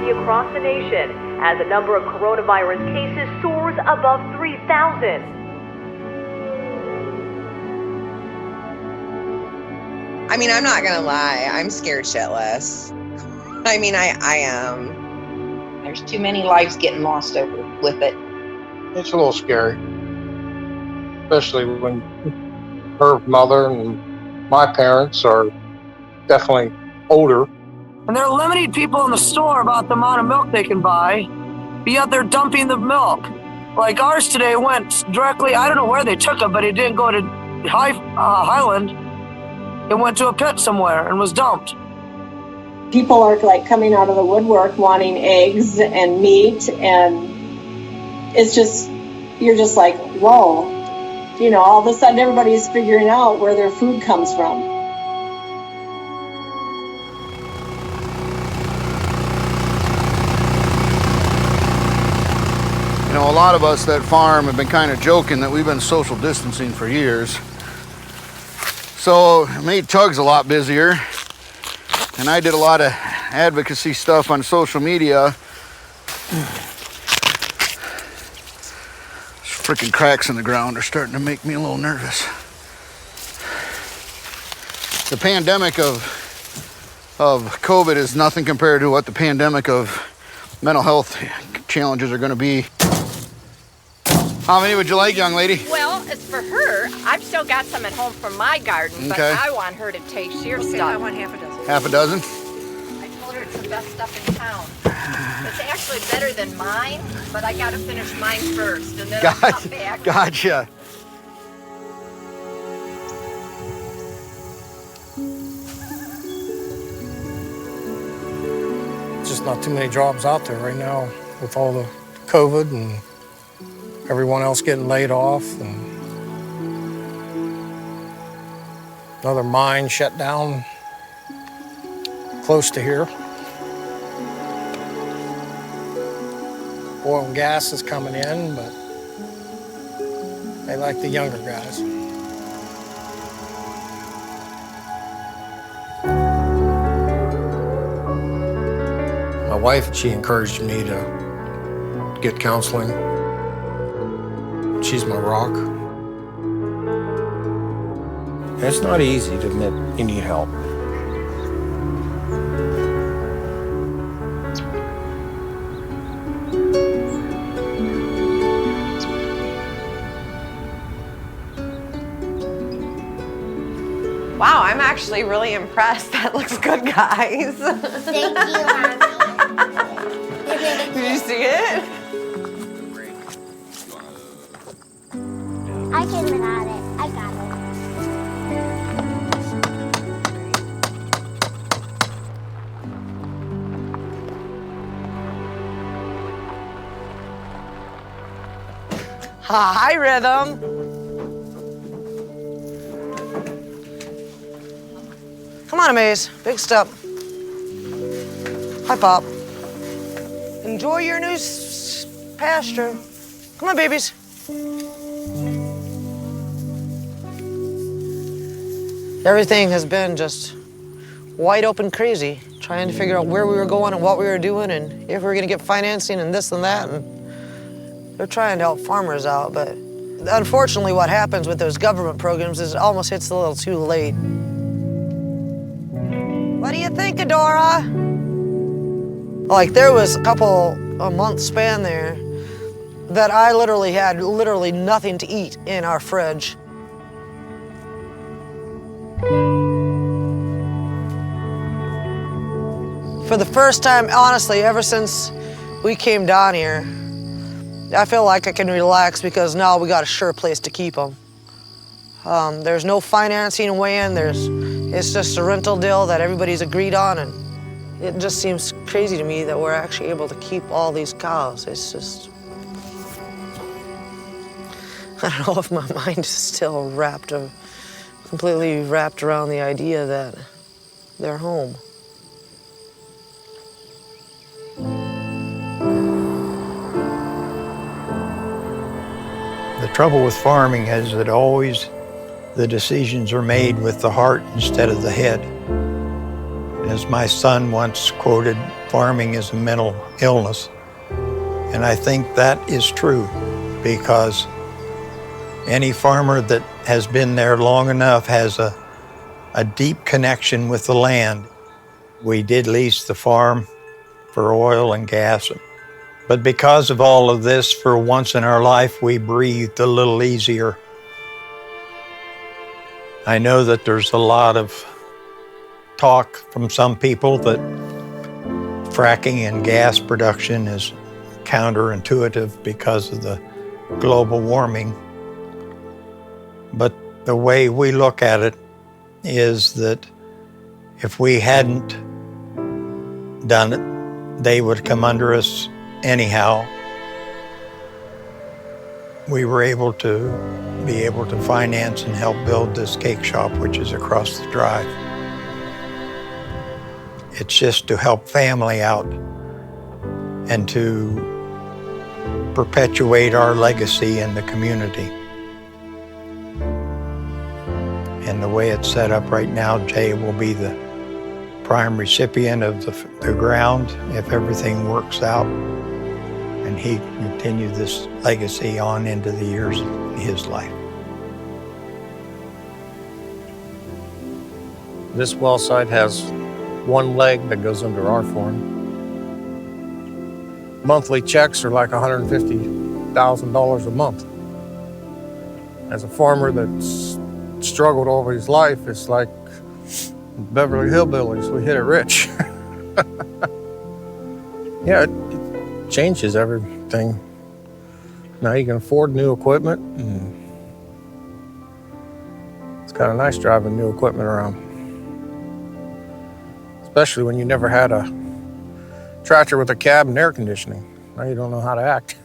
Across the nation as the number of coronavirus cases soars above 3,000. I mean, I'm not gonna lie, I'm scared shitless. I mean, I am. There's too many lives getting lost over with it. It's a little scary, especially when her mother and my parents are definitely older. And they're limiting people in the store about the amount of milk they can buy, but yet they're dumping the milk. Like ours today went directly, I don't know where they took it, but it didn't go to Highland. It went to a pit somewhere and was dumped. People are like coming out of the woodwork wanting eggs and meat, and it's just, you're just like, whoa. You know, all of a sudden everybody's figuring out where their food comes from. You know, a lot of us that farm have been kind of joking that we've been social distancing for years. So it made Tugs a lot busier. And I did a lot of advocacy stuff on social media. These freaking cracks in the ground are starting to make me a little nervous. The pandemic of COVID is nothing compared to what the pandemic of mental health challenges are going to be. How many would you like, young lady? Well, as for her, I've still got some at home from my garden, but I want her to taste your stuff. I want half a dozen. Half a dozen? I told her it's the best stuff in town. It's actually better than mine, but I got to finish mine first, and then I'll come back. Gotcha. Just not too many jobs out there right now with all the COVID and everyone else getting laid off, and another mine shut down close to here. Oil and gas is coming in, but they like the younger guys. My wife, she encouraged me to get counseling. She's my rock. It's not easy to admit you need help. Wow, I'm actually really impressed. That looks good, guys. Thank you, Mommy. Did you see it? I came in on it. I got it. Hi, Rhythm. Come on, Amaze. Big step. Hi, Pop. Enjoy your new pasture. Come on, babies. Everything has been just wide open crazy, trying to figure out where we were going and what we were doing and if we were gonna get financing and this and that. And they're trying to help farmers out, but unfortunately what happens with those government programs is it almost hits a little too late. What do you think, Adora? Like there was a month span there that I literally had nothing to eat in our fridge. For the first time, honestly, ever since we came down here, I feel like I can relax because now we got a sure place to keep them. There's no financing way in. It's just a rental deal that everybody's agreed on, and it just seems crazy to me that we're actually able to keep all these cows. It's just, I don't know if my mind is still completely wrapped around the idea that they're home. The trouble with farming is that always the decisions are made with the heart instead of the head. As my son once quoted, farming is a mental illness. And I think that is true because any farmer that has been there long enough has a deep connection with the land. We did lease the farm for oil and gas. But because of all of this, for once in our life, we breathed a little easier. I know that there's a lot of talk from some people that fracking and gas production is counterintuitive because of the global warming. But the way we look at it is that if we hadn't done it, they would come under us anyhow. We were able to finance and help build this cake shop, which is across the drive. It's just to help family out and to perpetuate our legacy in the community. And the way it's set up right now, Jay will be the prime recipient of the ground if everything works out. And he continued this legacy on into the years of his life. This well site has one leg that goes under our farm. Monthly checks are like $150,000 a month. As a farmer that's struggled over his life, it's like Beverly Hillbillies, we hit it rich. Yeah, it changes everything. Now you can afford new equipment, and it's kind of nice driving new equipment around. Especially when you never had a tractor with a cab and air conditioning. Now you don't know how to act.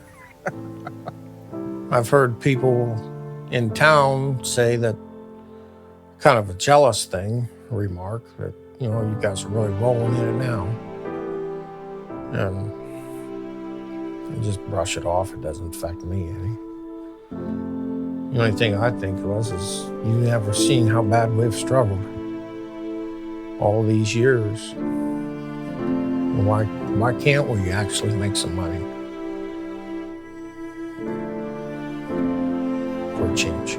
I've heard people in town say that, kind of a jealous thing, remark, that, you know, you guys are really rolling in it now. And I just brush it off. It doesn't affect me any. The only thing I think was is you never seen how bad we've struggled all these years. Why can't we actually make some money for a change?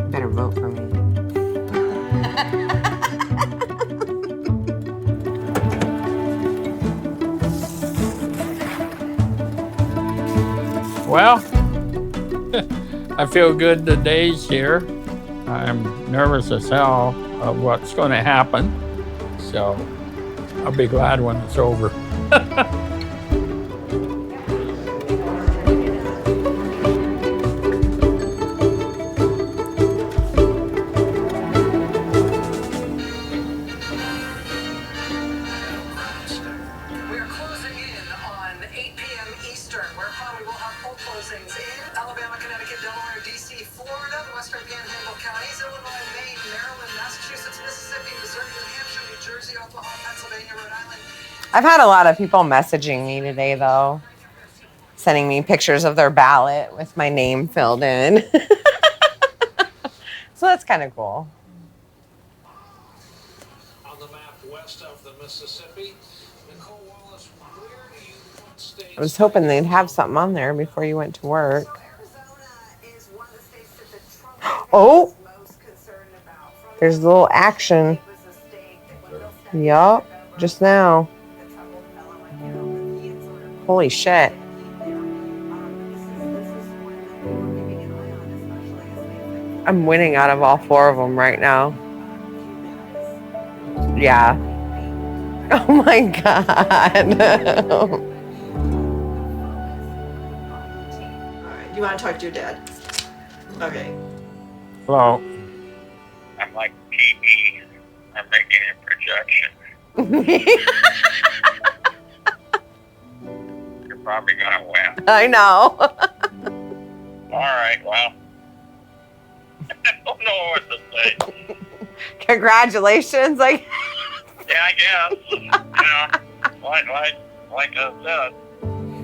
Better vote for me. Well, I feel good today's here. I'm nervous as hell of what's going to happen, so I'll be glad when it's over. I've had a lot of people messaging me today, though, sending me pictures of their ballot with my name filled in. So that's kind of cool. On the map west of the Mississippi, Nicole Wallace, where do you put states? I was hoping they'd have something on there before you went to work. Arizona is one of the states that the Trump Oh, there's a little action. Yup, just now. Holy shit. I'm winning out of all 4 of them right now. Yeah. Oh my God. You want to talk to your dad? Okay. Hello. I'm like TV. I'm making a projection. You're probably gonna win. I know. All right, well, I don't know what to say. Congratulations. Like, Yeah, I guess. You know, like I said,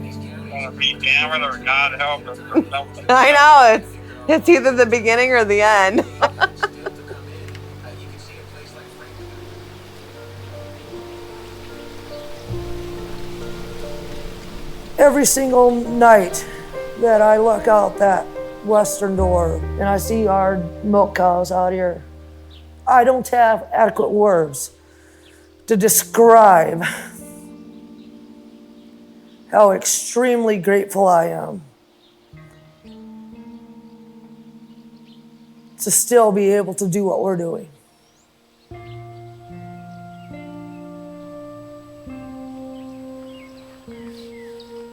it's gonna be damn it or God help us or something. I know, it's either the beginning or the end. Every single night that I look out that western door and I see our milk cows out here, I don't have adequate words to describe how extremely grateful I am to still be able to do what we're doing.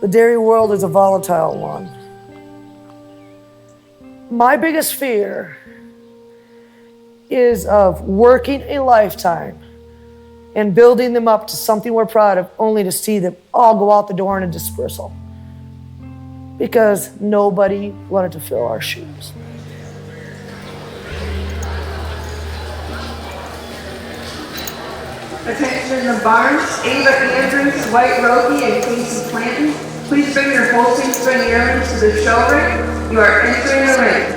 The dairy world is a volatile one. My biggest fear is of working a lifetime and building them up to something we're proud of, only to see them all go out the door in a dispersal because nobody wanted to fill our shoes. Attention in the barns, Ava Andrews, White Rogie, and Casey Clanton. Please bring your Holstein Spring earrings to the show ring. You are entering the ring.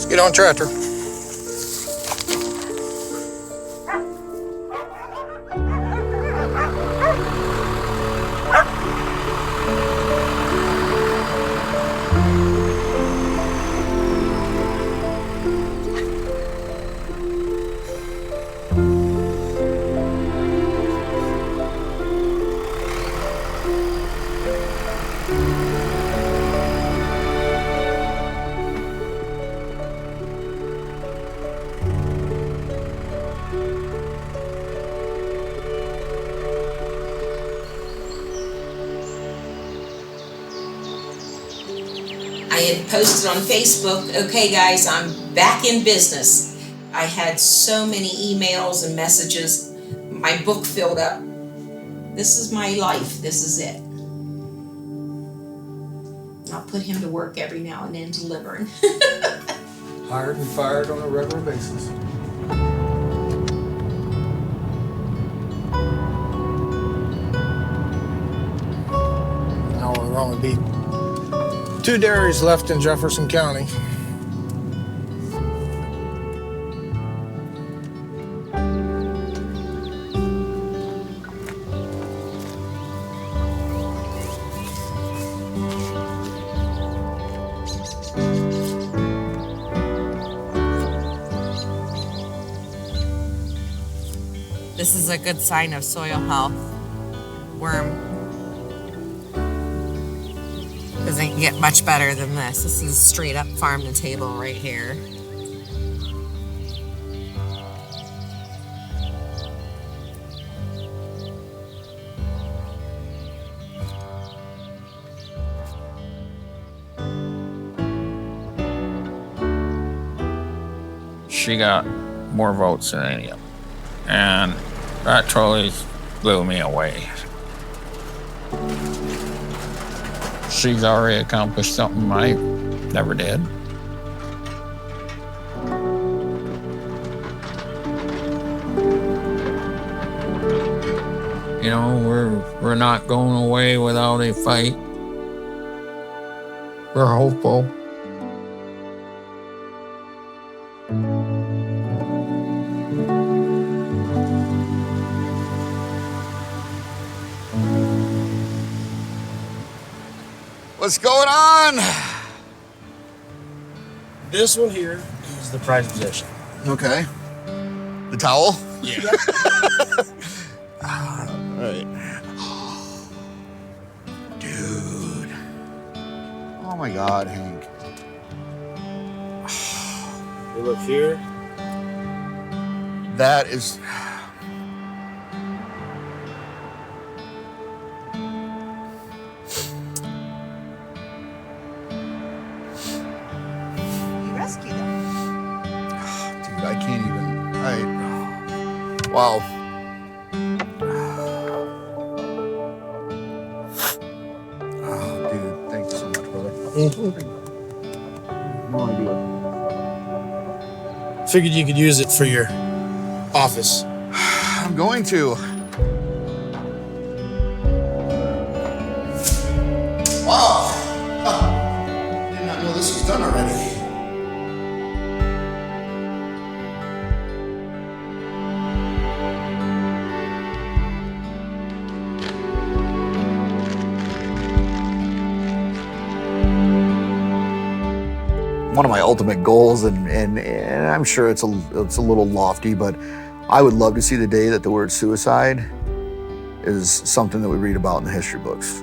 Get on tractor. I had posted on Facebook, okay guys, I'm back in business. I had so many emails and messages. My book filled up. This is my life, this is it. I'll put him to work every now and then delivering. Hired and fired on a regular basis. Now there'll only be 2 dairies left in Jefferson County. This is a good sign of soil health. Worm doesn't get much better than this. This is straight up farm to table right here. She got more votes than any of them. and that totally blew me away. She's already accomplished something I never did. You know, we're not going away without a fight. We're hopeful. What's going on? This one here is the prized possession. Okay. The towel? Yeah. All right. Dude. Oh my God, Hank. You look here. That is... Rescue them. Dude, I can't even... Wow. Oh, dude, thank you so much, brother. No idea. Figured you could use it for your office. I'm going to. Wow. Did not know this was done already. One of my ultimate goals, and I'm sure it's a little lofty, but I would love to see the day that the word suicide is something that we read about in the history books.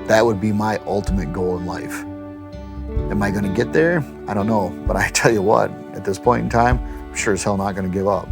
That would be my ultimate goal in life. Am I going to get there? I don't know, but I tell you what, at this point in time, I'm sure as hell not going to give up.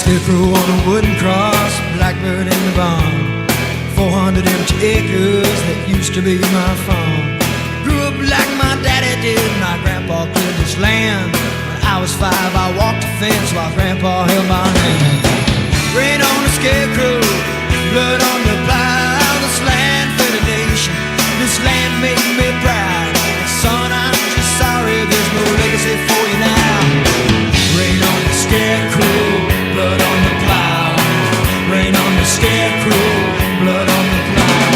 Scarecrow on a wooden cross, blackbird in the barn. 400 empty acres that used to be my farm. Grew up like my daddy did, my grandpa cleared this land. When I was 5, I walked the fence while grandpa held my hand. Rain on the scarecrow, blood on the plow. This land fed a nation, this land made me proud. But son, I'm just sorry there's no legacy for you now. Rain on the scarecrow, blood on the plow. Rain on the scarecrow, blood on the plow.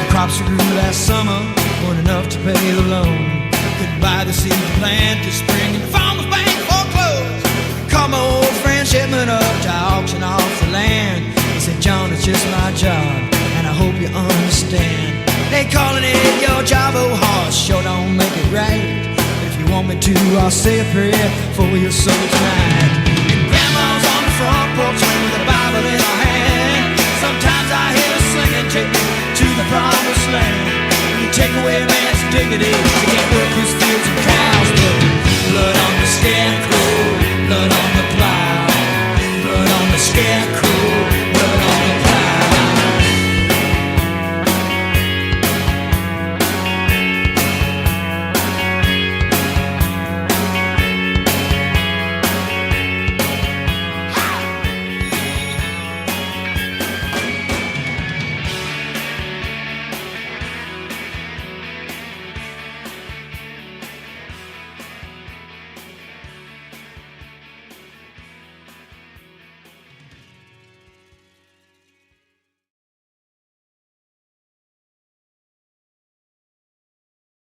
The crops grew last summer weren't enough to pay the loan. Could buy the seed to plant this spring and the farmer's bank foreclosed. Called my old friend Shipman up to auction off the land. He said, John, it's just my job, and I hope you understand. They calling it your job, oh horse, sure don't make it right. But if you want me to, I'll say a prayer for your soul tonight. Grandma's on the front porch with a Bible in her hand. Sometimes I hear her singing, take me to the promised land. When you take away a man's dignity, you can't work his fields and